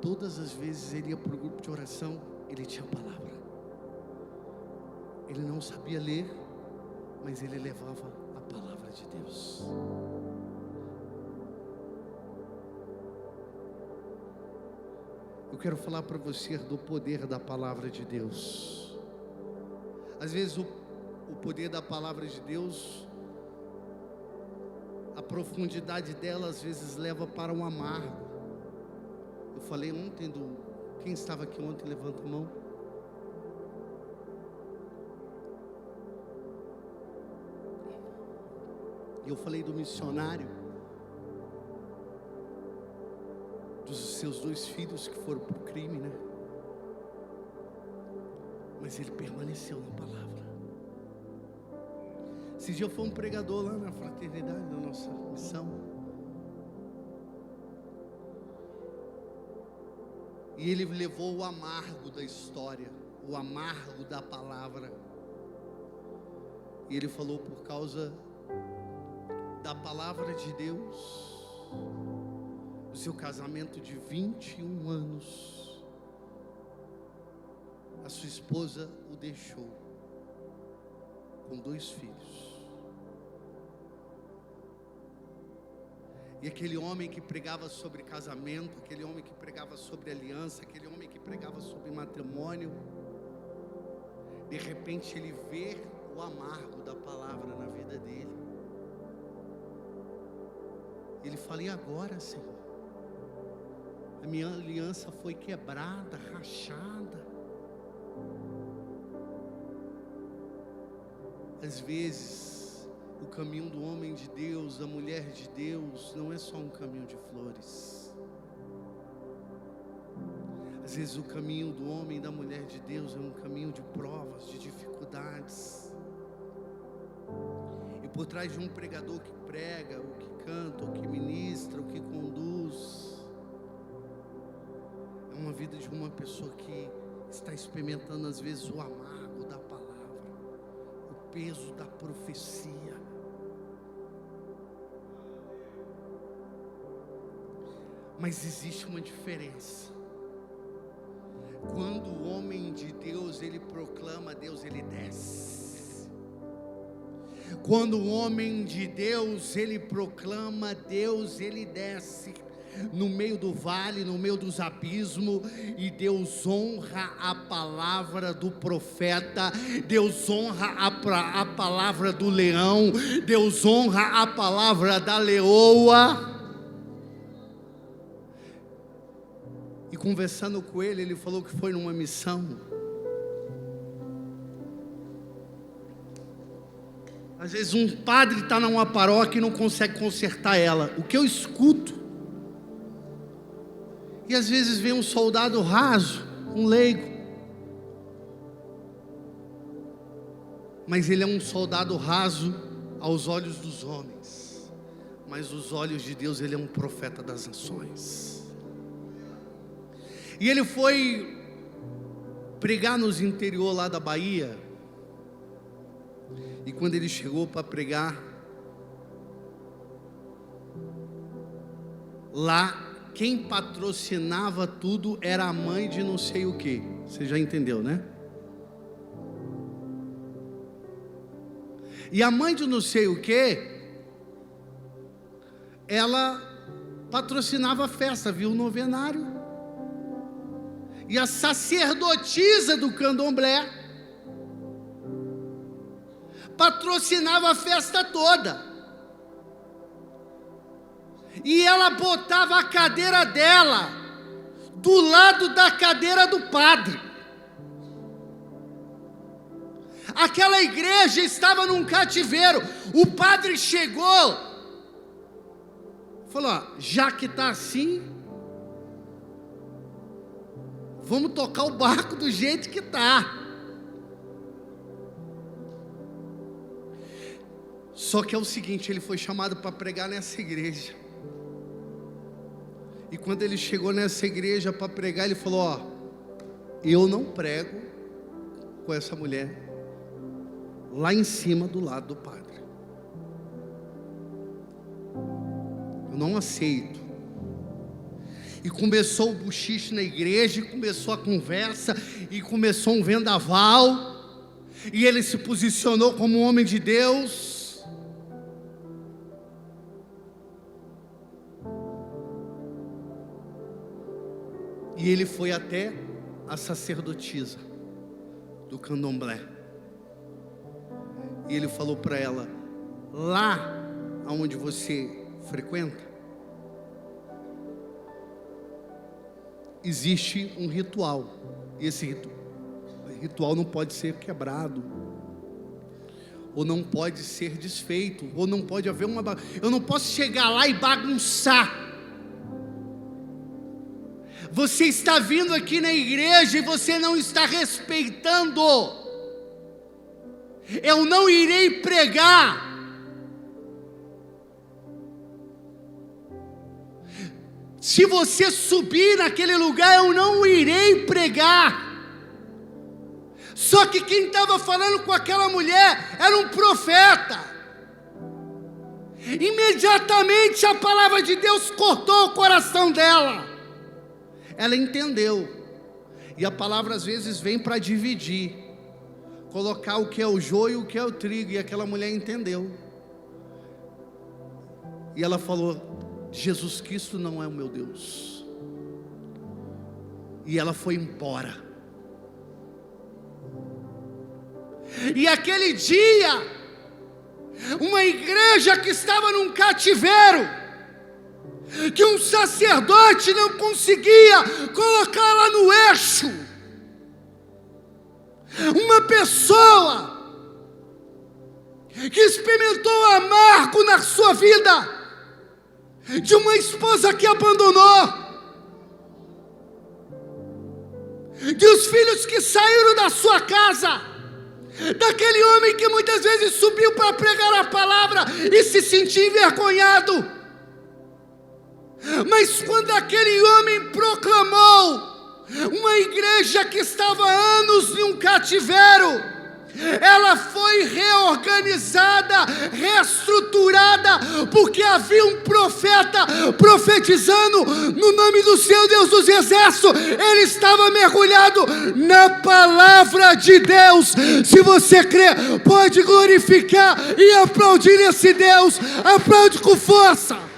Todas as vezes ele ia para o grupo de oração, ele tinha a palavra. Ele não sabia ler, mas ele levava a palavra de Deus. Eu quero falar para você do poder da palavra de Deus. Às vezes o poder da palavra de Deus, a profundidade dela às vezes leva para um amargo. Eu falei ontem quem estava aqui ontem, levanta a mão. E eu falei do missionário, dos seus 2 filhos que foram para o crime, né? Mas ele permaneceu na palavra. Esse dia foi um pregador lá na fraternidade, na nossa missão. E ele levou o amargo da história, o amargo da palavra. E ele falou, por causa da palavra de Deus, o seu casamento de 21 anos, a sua esposa o deixou, com 2 filhos. E aquele homem que pregava sobre casamento, aquele homem que pregava sobre aliança, aquele homem que pregava sobre matrimônio, de repente ele vê o amargo da palavra na vida dele. Ele fala, e agora, Senhor? A minha aliança foi quebrada, rachada. Às vezes, o caminho do homem de Deus, da mulher de Deus, não é só um caminho de flores. Às vezes o caminho do homem e da mulher de Deus é um caminho de provas, de dificuldades. E por trás de um pregador que prega, o que canta, o que ministra, o que conduz, é uma vida de uma pessoa que está experimentando às vezes o amargo da palavra, o peso da profecia. Mas existe uma diferença. Quando o homem de Deus, ele proclama Deus, ele desce. Quando o homem de Deus, ele proclama Deus, ele desce no meio do vale, no meio dos abismos, e Deus honra a palavra do profeta, Deus honra a palavra do leão, Deus honra a palavra da leoa. E conversando com ele falou que foi numa missão. Às vezes um padre está numa paróquia e não consegue consertar ela. O que eu escuto. E às vezes vem um soldado raso, um leigo. Mas ele é um soldado raso aos olhos dos homens. Mas aos olhos de Deus ele é um profeta das nações. E ele foi pregar nos interior lá da Bahia. E quando ele chegou para pregar, lá quem patrocinava tudo era a mãe de não sei o que. Você já entendeu, né? E a mãe de não sei o que, ela patrocinava a festa, viu o novenário. E a sacerdotisa do candomblé patrocinava a festa toda. E ela botava a cadeira dela do lado da cadeira do padre. Aquela igreja estava num cativeiro. O padre chegou, falou: ó, já que está assim, vamos tocar o barco do jeito que está. Só que é o seguinte, ele foi chamado para pregar nessa igreja. E quando ele chegou nessa igreja para pregar, ele falou: ó, eu não prego com essa mulher lá em cima do lado do padre. Eu não aceito. E começou o buchiche na igreja, e começou a conversa, e começou um vendaval, e ele se posicionou como um homem de Deus. E ele foi até a sacerdotisa do candomblé. E ele falou para ela: lá onde você frequenta, existe um ritual, e esse ritual não pode ser quebrado, ou não pode ser desfeito, ou não pode haver eu não posso chegar lá e bagunçar. Você está vindo aqui na igreja e você não está respeitando. Eu não irei pregar. Se você subir naquele lugar, eu não irei pregar. Só que quem estava falando com aquela mulher era um profeta. Imediatamente a palavra de Deus cortou o coração dela. Ela entendeu. E a palavra às vezes vem para dividir, colocar o que é o joio e o que é o trigo. E aquela mulher entendeu. E ela falou: Jesus Cristo não é o meu Deus. E ela foi embora. E aquele dia, uma igreja que estava num cativeiro, que um sacerdote não conseguia colocar lá no eixo, uma pessoa que experimentou amargo na sua vida, de uma esposa que abandonou, de os filhos que saíram da sua casa, daquele homem que muitas vezes subiu para pregar a palavra e se sentia envergonhado. Mas quando aquele homem proclamou, uma igreja que estava há anos em um cativeiro, ela foi reorganizada, reestruturada, porque havia um profeta profetizando no nome do seu Deus dos exércitos. Ele estava mergulhado na palavra de Deus. Se você crê, pode glorificar e aplaudir esse Deus. Aplaude com força.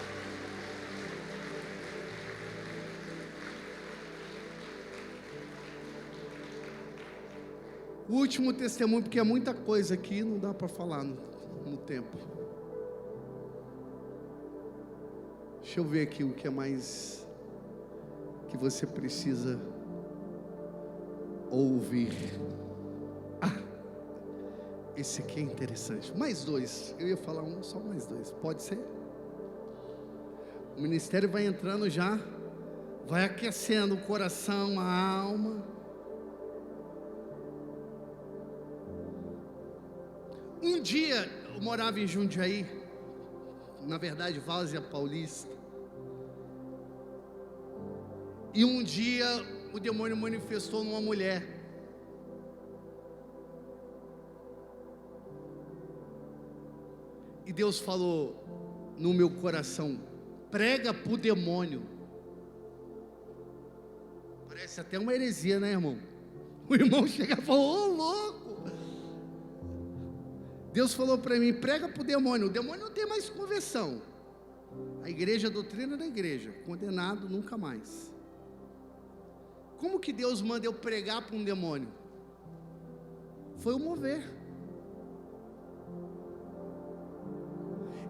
O último testemunho, porque é muita coisa aqui, não dá para falar no tempo. Deixa eu ver aqui o que é mais que você precisa ouvir. Esse aqui é interessante. Mais dois. Eu ia falar um, só mais dois. Pode ser? O ministério vai entrando já, vai aquecendo o coração, a alma. Um dia, eu morava em Jundiaí, na verdade, Várzea Paulista. E um dia, o demônio manifestou numa mulher. E Deus falou no meu coração: prega para o demônio. Parece até uma heresia, né, irmão? O irmão chega e falou: ô louco! Deus falou para mim: prega para o demônio. O demônio não tem mais conversão. A igreja, a doutrina da igreja, condenado nunca mais. Como que Deus manda eu pregar para um demônio? Foi o mover.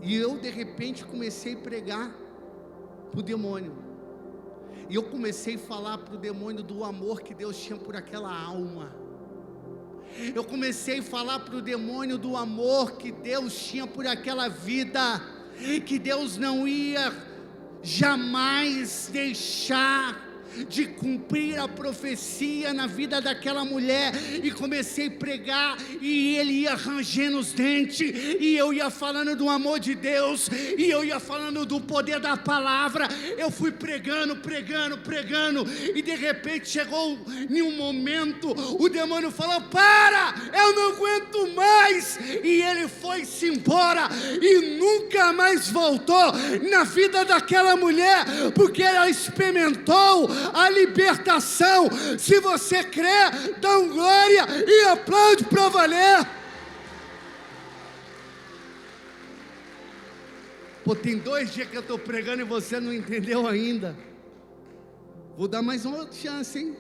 E eu de repente comecei a pregar para o demônio. E eu comecei a falar para o demônio do amor que Deus tinha por aquela alma. Eu comecei a falar para o demônio do amor que Deus tinha por aquela vida, que Deus não ia jamais deixar de cumprir a profecia na vida daquela mulher. E comecei a pregar, e ele ia rangendo os dentes, e eu ia falando do amor de Deus, e eu ia falando do poder da palavra. Eu fui pregando, e de repente chegou em um momento, o demônio falou: para, eu não aguento mais. E ele foi-se embora, e nunca mais voltou na vida daquela mulher, porque ela experimentou a libertação. Se você crê, dá um glória e aplaude para valer. Pô, tem 2 dias que eu estou pregando e você não entendeu ainda. Vou dar mais uma chance, hein?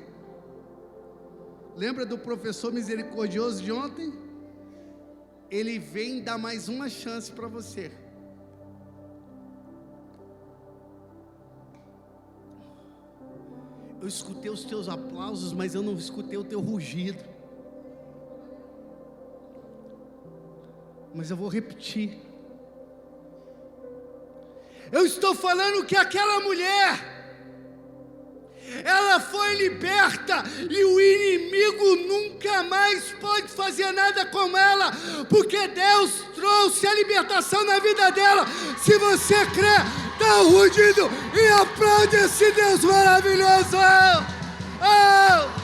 Lembra do professor misericordioso de ontem? Ele vem dar mais uma chance para você. Eu escutei os teus aplausos, mas eu não escutei o teu rugido. Mas eu vou repetir. Eu estou falando que aquela mulher, ela foi liberta e o inimigo nunca mais pode fazer nada com ela, porque Deus trouxe a libertação na vida dela. Se você crê, dá um rugido e aplaude esse Deus maravilhoso. Oh!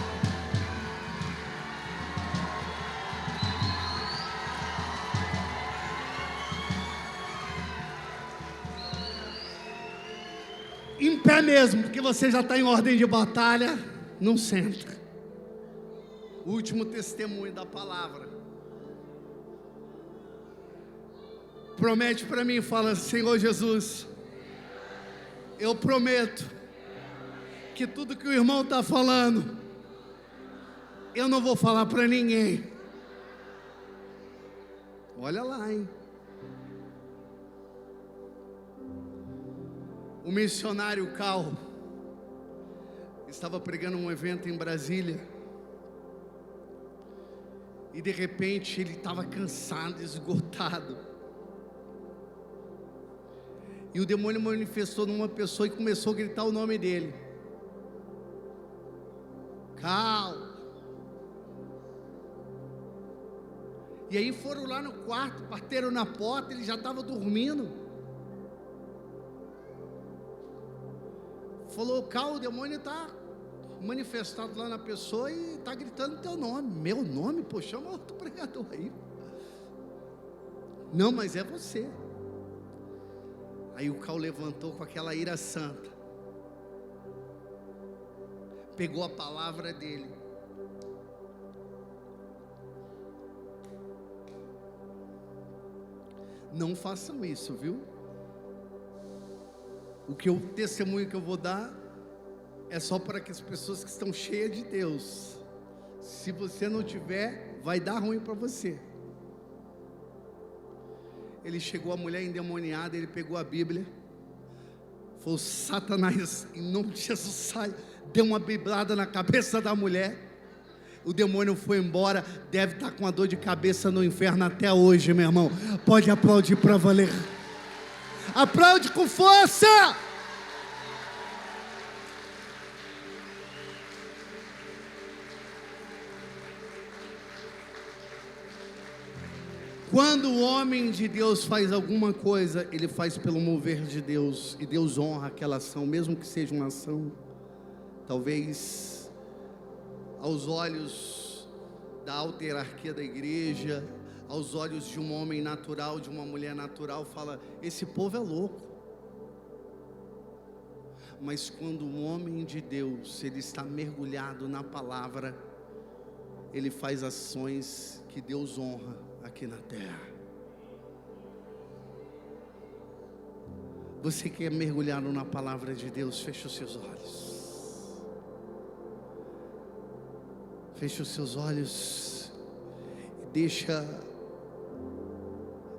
Em pé mesmo, porque você já está em ordem de batalha. Não senta. O último testemunho da palavra. Promete para mim, fala: Senhor Jesus, eu prometo que tudo que o irmão está falando, eu não vou falar para ninguém. Olha lá, hein? O missionário Cal estava pregando um evento em Brasília, e de repente ele estava cansado, esgotado, e o demônio manifestou numa pessoa e começou a gritar o nome dele: Cal. E aí foram lá no quarto, bateram na porta, ele já estava dormindo. Falou: Cal, o demônio está manifestado lá na pessoa e está gritando teu nome. Meu nome? Pô, chama outro pregador aí. Não, mas é você. Aí o Cal levantou com aquela ira santa, pegou a palavra dele, não façam isso, viu? O testemunho que eu vou dar é só para que as pessoas que estão cheias de Deus. Se você não tiver, vai dar ruim para você. Ele chegou, a mulher endemoniada, ele pegou a Bíblia, falou: Satanás, em nome de Jesus, sai. Deu uma biblada na cabeça da mulher. O demônio foi embora. Deve estar com a dor de cabeça no inferno até hoje, meu irmão. Pode aplaudir para valer. Aplaude com força. Quando o homem de Deus faz alguma coisa, ele faz pelo mover de Deus, e Deus honra aquela ação, mesmo que seja uma ação, talvez aos olhos da alta hierarquia da igreja, aos olhos de um homem natural, de uma mulher natural, fala: esse povo é louco. Mas quando o homem de Deus, ele está mergulhado na palavra, ele faz ações que Deus honra aqui na terra. Você que é mergulhado na palavra de Deus, feche os seus olhos. Feche os seus olhos e deixa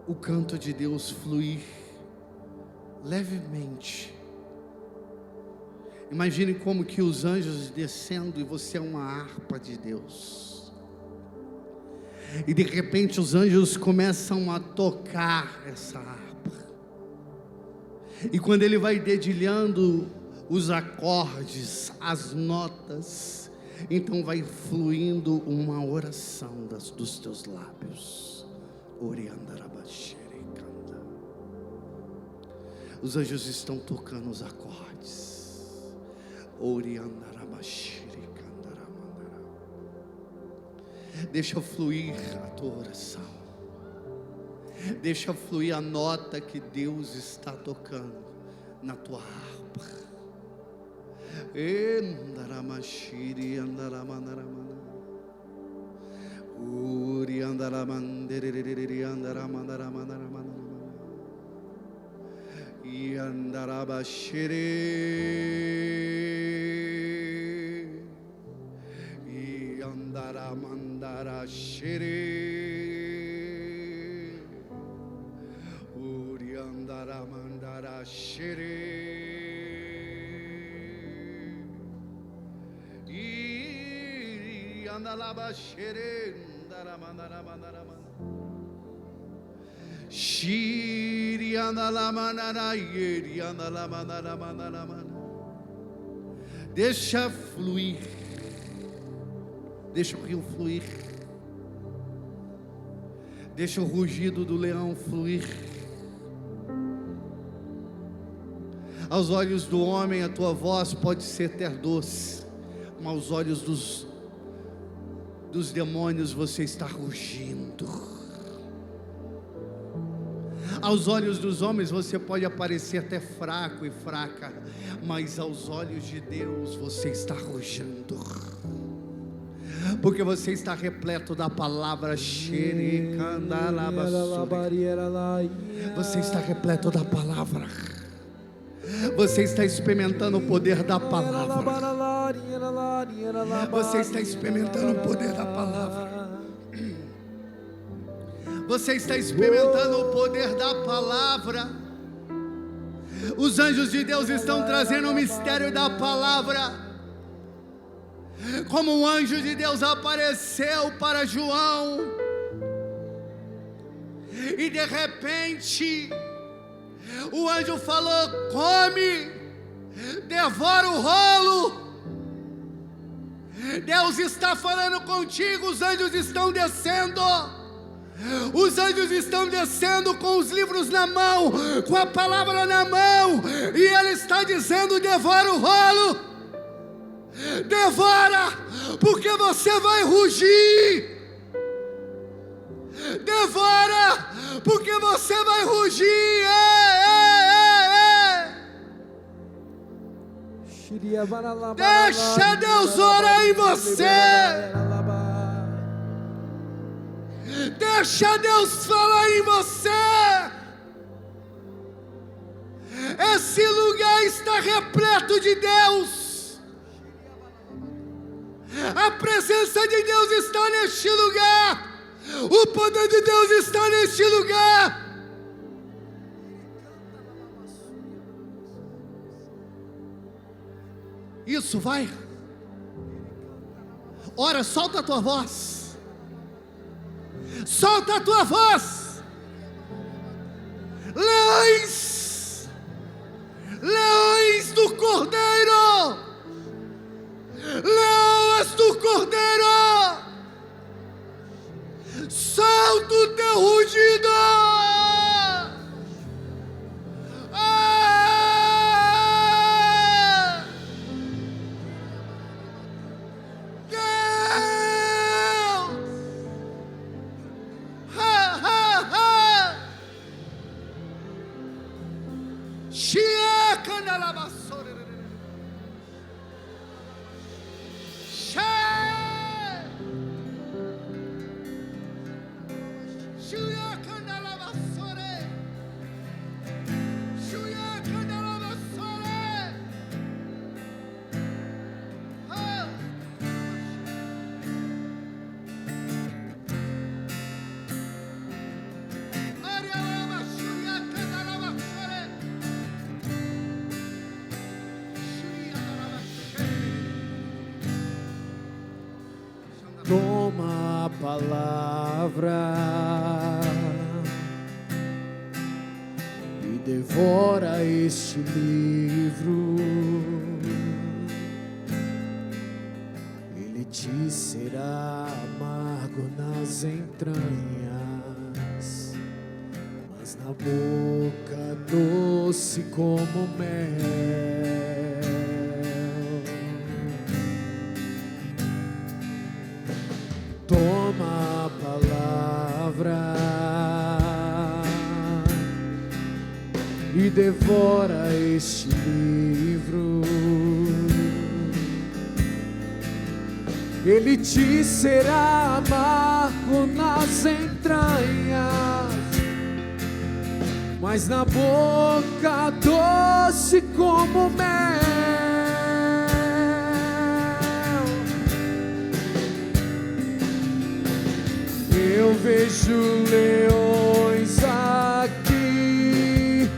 o canto de Deus fluir levemente. Imagine como que os anjos descendo e você é uma harpa de Deus. E de repente os anjos começam a tocar essa harpa. E quando ele vai dedilhando os acordes, as notas, então vai fluindo uma oração dos teus lábios. Os anjos estão tocando os acordes. Deixa fluir a tua oração. Deixa fluir a nota que Deus está tocando na tua harpa. Mandara shere, Uriandara mandara shere, Deixa fluir. Deixa o rio fluir. Deixa o rugido do leão fluir. Aos olhos do homem a tua voz pode ser até doce, mas aos olhos dos demônios você está rugindo. Aos olhos dos homens você pode aparecer até fraco e fraca, mas aos olhos de Deus você está rugindo, porque você está repleto da palavra. Você está repleto da palavra. Você está experimentando o poder da palavra. Você está experimentando o poder da palavra. Você está experimentando o poder da palavra. Os anjos de Deus estão trazendo o mistério da palavra. Como um anjo de Deus apareceu para João, e de repente o anjo falou: come, devora o rolo. Deus está falando contigo. Os anjos estão descendo. Os anjos estão descendo com os livros na mão, com a palavra na mão, e Ele está dizendo: devora o rolo, devora, porque você vai rugir. Devora, porque você vai rugir. Deixa Deus orar em você. Deixa Deus falar em você. Esse lugar está repleto de Deus. A presença de Deus está neste lugar. O poder de Deus está neste lugar. Isso, vai. Ora, solta a tua voz. Solta a tua voz. Leões, leões do Cordeiro, leões do Cordeiro, solta o teu rugido. Toma a palavra e devora este livro. Ele te será amargo nas entranhas, mas na boca doce como mel. Toma a palavra e devora este livro. Ele te será amargo nas entranhas, mas na boca doce como mel. Eu vejo leões aqui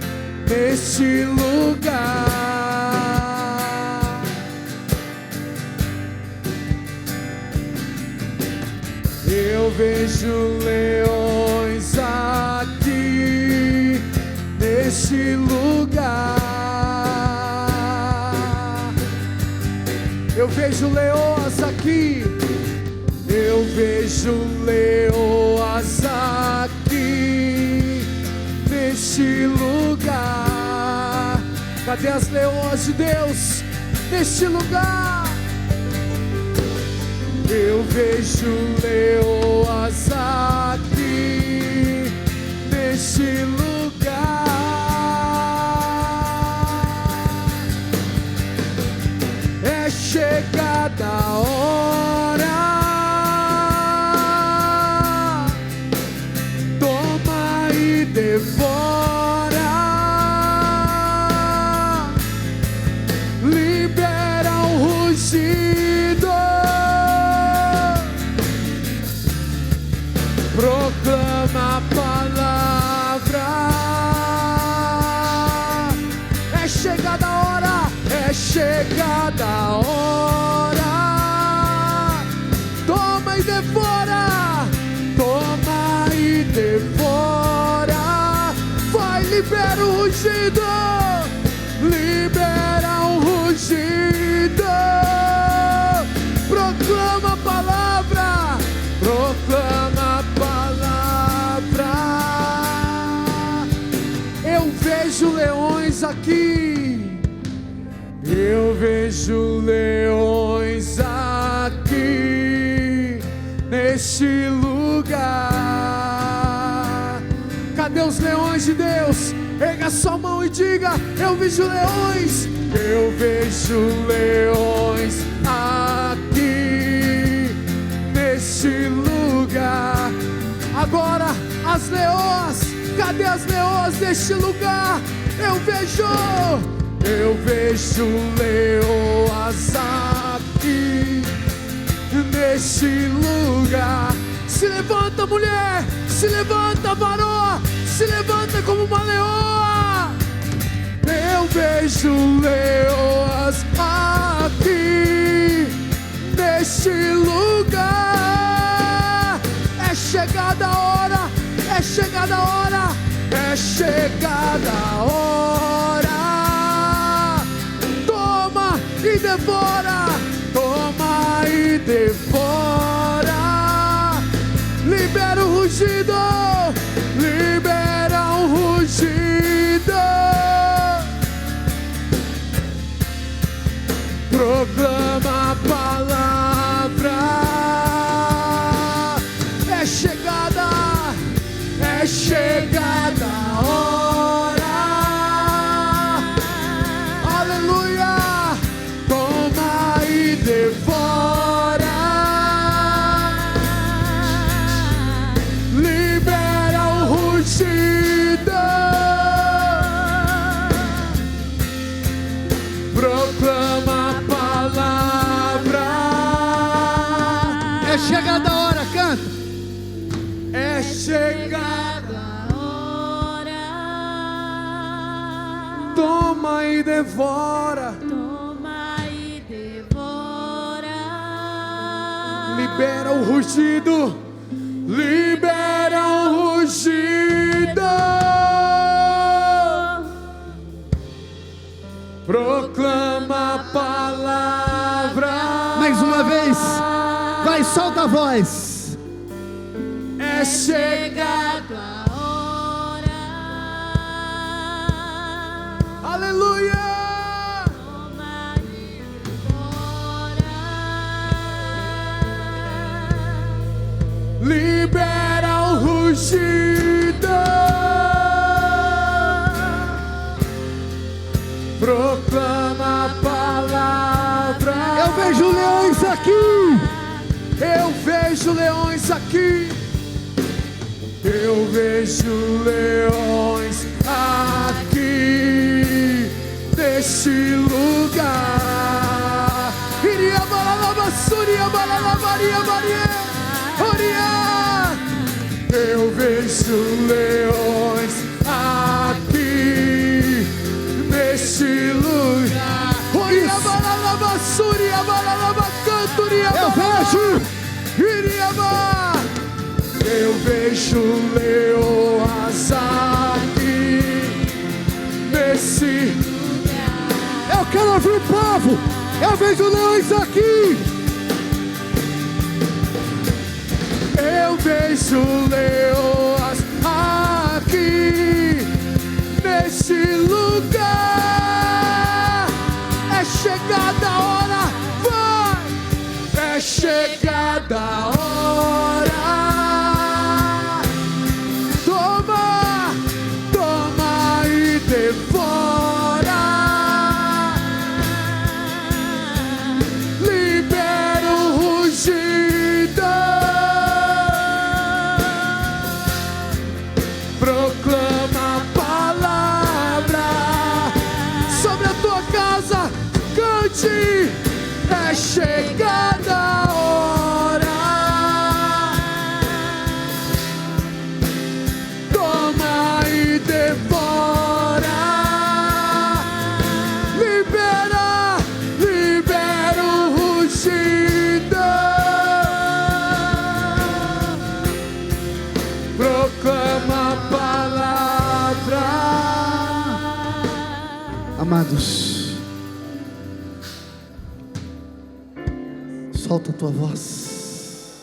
neste lugar. vejo leões aqui neste lugar. Eu vejo leoas aqui. Eu vejo leoas aqui neste lugar. Cadê as leoas de Deus neste lugar? Eu vejo leoas aqui neste lugar. É chegada a hora, toma e devora, libera o rugido, proclama a palavra. É chegada a hora, é chegada a hora. Toma e devora, toma e devora. Vai, libera o rugido, libera o rugido. Proclama a palavra, proclama a palavra. Eu vejo leões aqui. Eu vejo leões aqui neste lugar. Cadê os leões de Deus? Erga sua mão e diga: eu vejo leões. Eu vejo leões aqui neste lugar. Agora as leoas, cadê as leoas deste lugar? Eu vejo leoas aqui neste lugar. Se levanta, mulher, se levanta, varão, se levanta como uma leoa. Eu vejo leoas aqui neste lugar. É chegada a hora, é chegada a hora, é chegada a hora. Toma e devora, toma e devora. Libera o rugido, libera o rugido. Proclama a palavra. É chegada a hora. Aleluia. Toma e devora. Libera o rugido. Proclama a palavra. É chegada a hora, canta. É chegada a hora. Toma e devora. Toma e devora. Libera o rugido. Libera o rugido. Proclama a palavra. Mais uma vez. Vai, solta a voz. É chegada a hora. Aleluia. Toma e devora. Libera o rugido. Proclama a palavra. Eu vejo leões aqui. Eu vejo leões aqui. Eu vejo leões aqui neste lugar. Iria balalava, suria balalavaria, maria, oria. Eu vejo leões aqui neste lugar. Oria balalava, suria balalava, canturia. Eu vejo. Iriaba. vejo leoas aqui nesse. Eu quero ouvir o povo. Eu vejo leões aqui. Eu vejo leoas aqui nesse lugar. É chegada a hora, vai! É chegada a hora. Toma, toma e devora. Libera o rugido. Proclama a palavra sobre a tua casa. Cante. É chegada a hora. Toma e devora. Libera, libera o rugido. Proclama a palavra. Amados, solta a tua voz.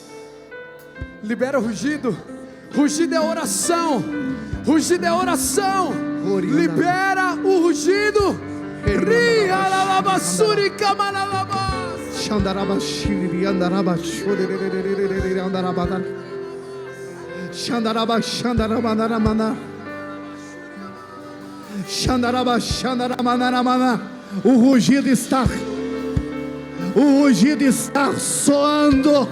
Libera o rugido. Rugido é oração. Rugido é oração. Libera o rugido. Ria la labassuri kamanalabas. Xandarabashiri, andarabashuri, andarabadar. Xandarabashandaramandaramana. Xandarabashandaramandaramana. O rugido está soando.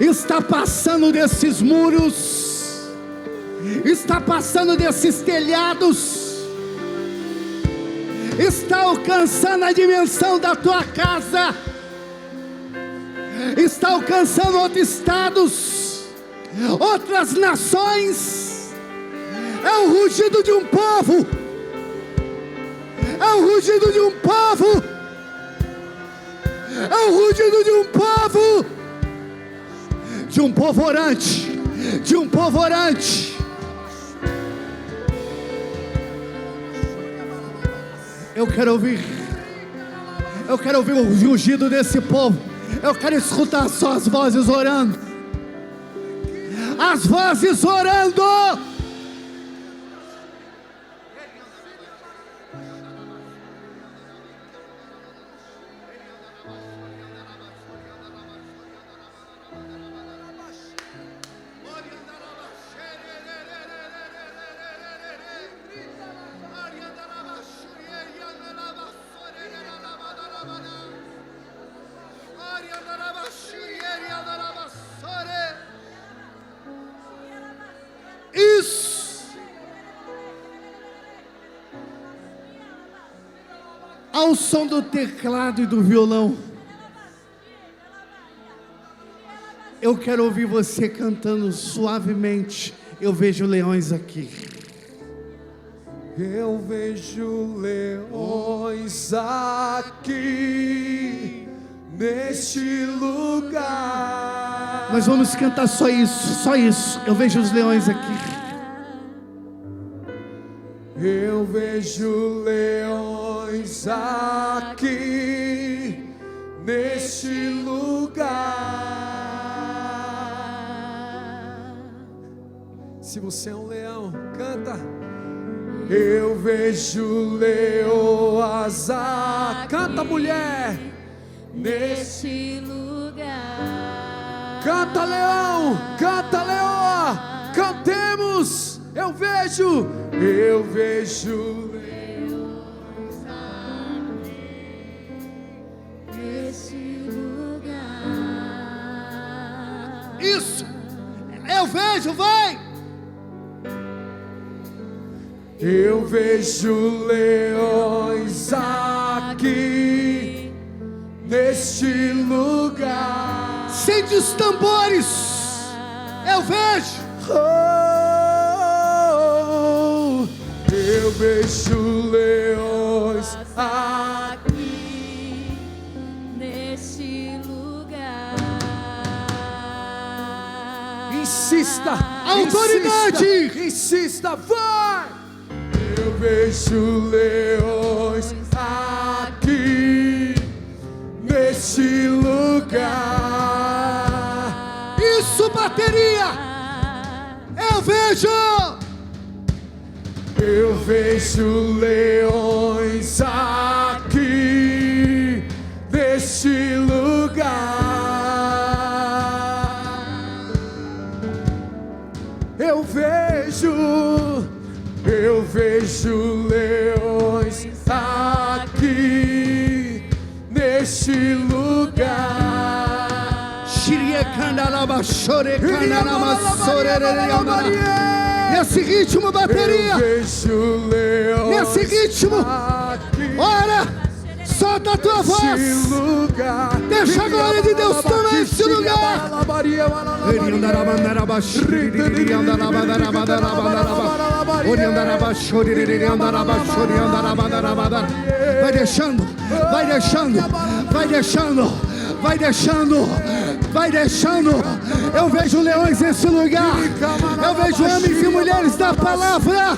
Está passando desses muros. Está passando desses telhados. Está alcançando a dimensão da tua casa. Está alcançando outros estados, outras nações. É o rugido de um povo. É o rugido de um povo. É o rugido de um povo. De um povo orante. De um povo orante. Eu quero ouvir o rugido desse povo. Eu quero escutar só as vozes orando. As vozes orando. Isso. Ao som do teclado e do violão, eu quero ouvir você cantando suavemente. Eu vejo leões aqui. Eu vejo leões aqui neste lugar. Nós vamos cantar só isso, só isso. Eu vejo os leões aqui. Eu vejo leões aqui neste lugar. Se você é um leão, canta. Eu vejo leoas aqui. Canta, mulher. Neste lugar. Canta, leão. Canta, leoa. Cantemos. Eu vejo Leões aqui neste lugar. Isso. Eu vejo, vai. Eu vejo leões aqui neste lugar. Sente os tambores. Eu vejo. Eu vejo leões Aqui neste lugar. autoridade. Insista, vai! Eu vejo leões aqui neste lugar. Isso, bateria. Eu vejo. Eu vejo leões aqui neste lugar. Eu vejo leões aqui neste lugar. Nesse ritmo, bateria. Eu vejo leões Nesse ritmo. aqui Ora, solta a tua voz. lugar. Deixa a glória de Deus tomar esse lugar. Vai deixando, vai deixando, vai deixando, vai deixando, vai deixando. Eu vejo leões nesse lugar. Eu vejo homens e mulheres da palavra.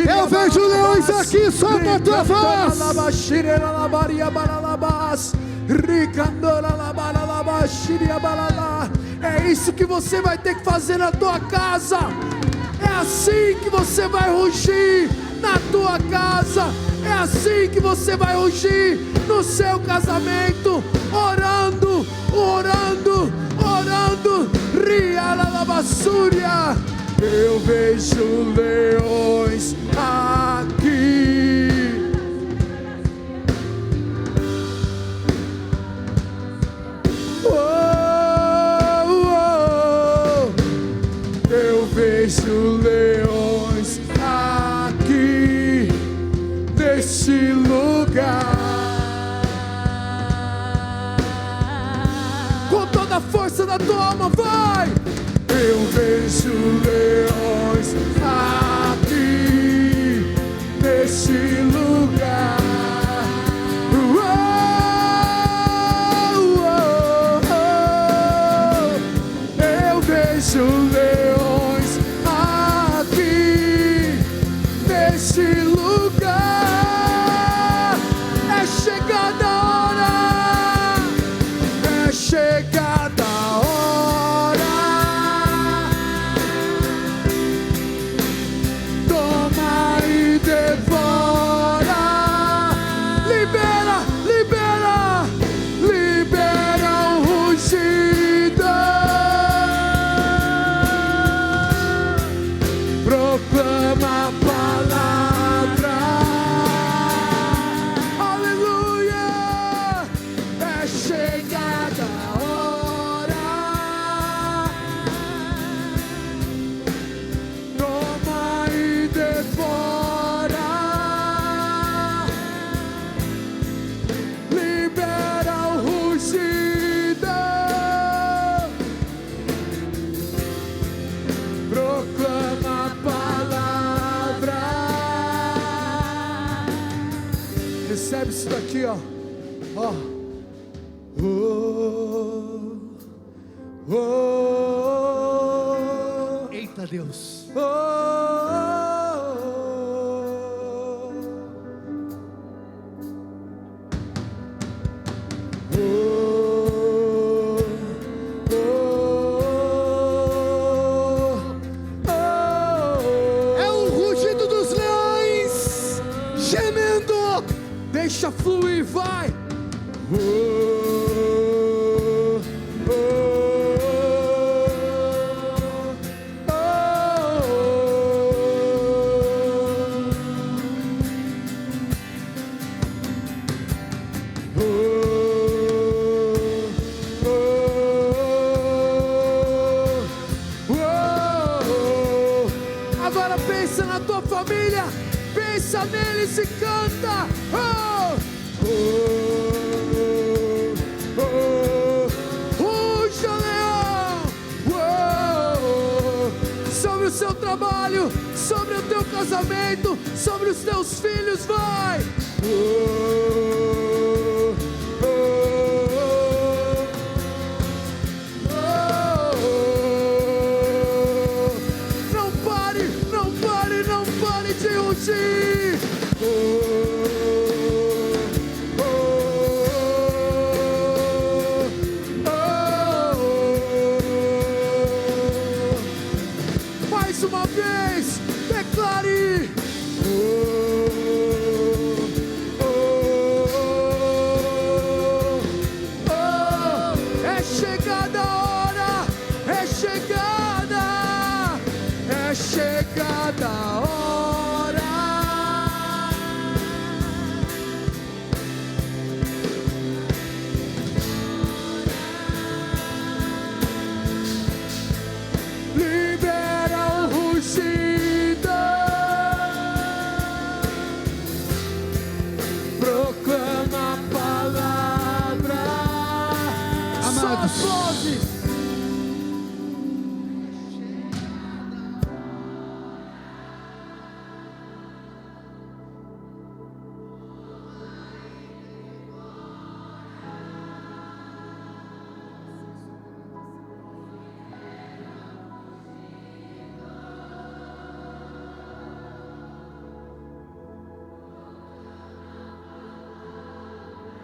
Eu vejo leões aqui, solta a tua voz. É isso que você vai ter que fazer na tua casa. É assim que você vai rugir na tua casa. É assim que você vai rugir no seu casamento, orando, orando, orando. Rialalabassúria. Eu vejo leões aqui. Eu vejo leões aqui neste lugar. Com toda a força da tua alma, vai! Eu vejo leões aqui neste lugar. Eu vejo leões aqui neste lugar. É chegada a hora, é chegada a hora. Toma e devora. Libera, libera, libera o rugido. Proclama a palavra. Aleluia. É chegada a hora. Toma e devora. Libera o rugido. Proclama a palavra. Recebe isso daqui, ó. Ó. Eita Deus. É o rugido dos leões gemendo. Deixa fluir, vai. Agora pensa na tua família, pensa neles e canta. Ruja, leão. Sobre o seu trabalho, sobre o teu casamento, sobre os teus filhos, vai! Não pare, não pare, não pare de rugir! Mais uma vez, declare. É chegada a hora, é chegada a hora. Libera o rugido, proclama a palavra. Amados, Só vozes.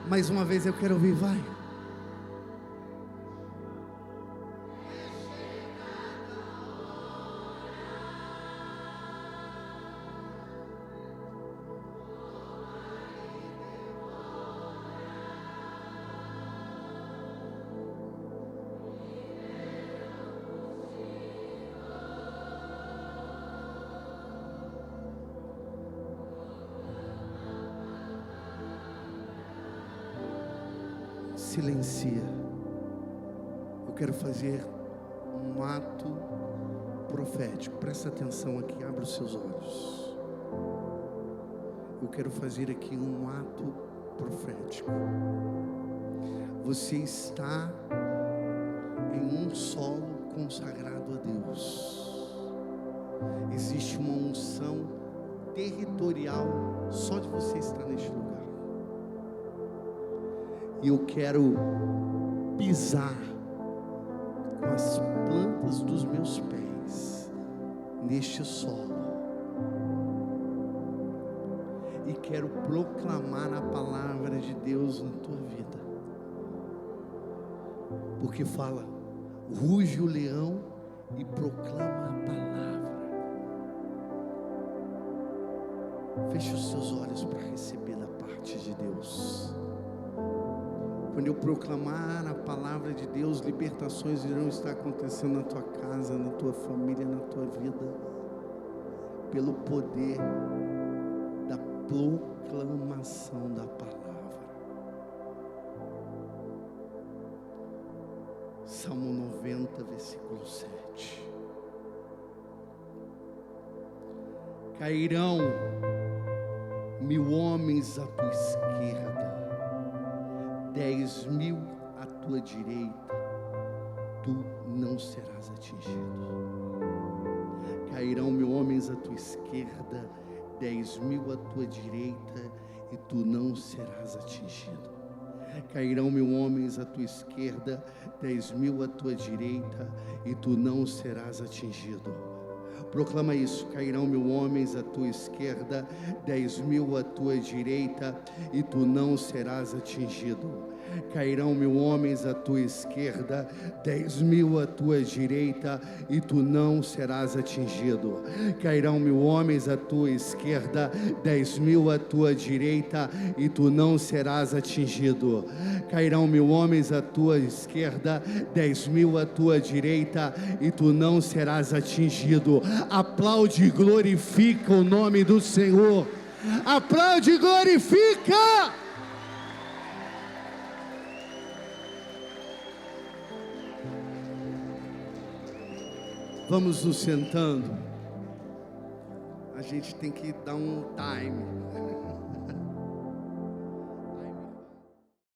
mais uma vez eu quero ouvir, vai. Silencia. Eu quero fazer um ato profético. Presta atenção aqui, abre os seus olhos. Eu quero fazer aqui um ato profético. Você está em um solo consagrado a Deus. Existe uma unção territorial só de você estar neste lugar. E eu quero pisar com as plantas dos meus pés neste solo. E quero proclamar a palavra de Deus na tua vida. Porque fala, ruge o leão e proclama a palavra. Feche os seus olhos para receber da parte de Deus. Quando eu proclamar a palavra de Deus, libertações irão estar acontecendo na tua casa, na tua família, na tua vida, pelo poder da proclamação da palavra. Salmo 90, versículo 7. Cairão 1000 homens à tua esquerda, 10.000 à tua direita, tu não serás atingido. Cairão 1000 homens à tua esquerda, 10.000 à tua direita, e tu não serás atingido. Cairão 1000 homens à tua esquerda, 10.000 à tua direita, e tu não serás atingido. Proclama isso, cairão 1000 homens à tua esquerda, 10.000 à tua direita, e tu não serás atingido. Cairão 1000 homens à tua esquerda, 10.000 à tua direita, e tu não serás atingido. Cairão 1000 homens à tua esquerda, 10.000 à tua direita, e tu não serás atingido. Cairão 1000 homens à tua esquerda, 10.000 à tua direita, e tu não serás atingido. Aplaude e glorifica o nome do Senhor. Aplaude e glorifica. Vamos nos sentando. A gente tem que dar um time.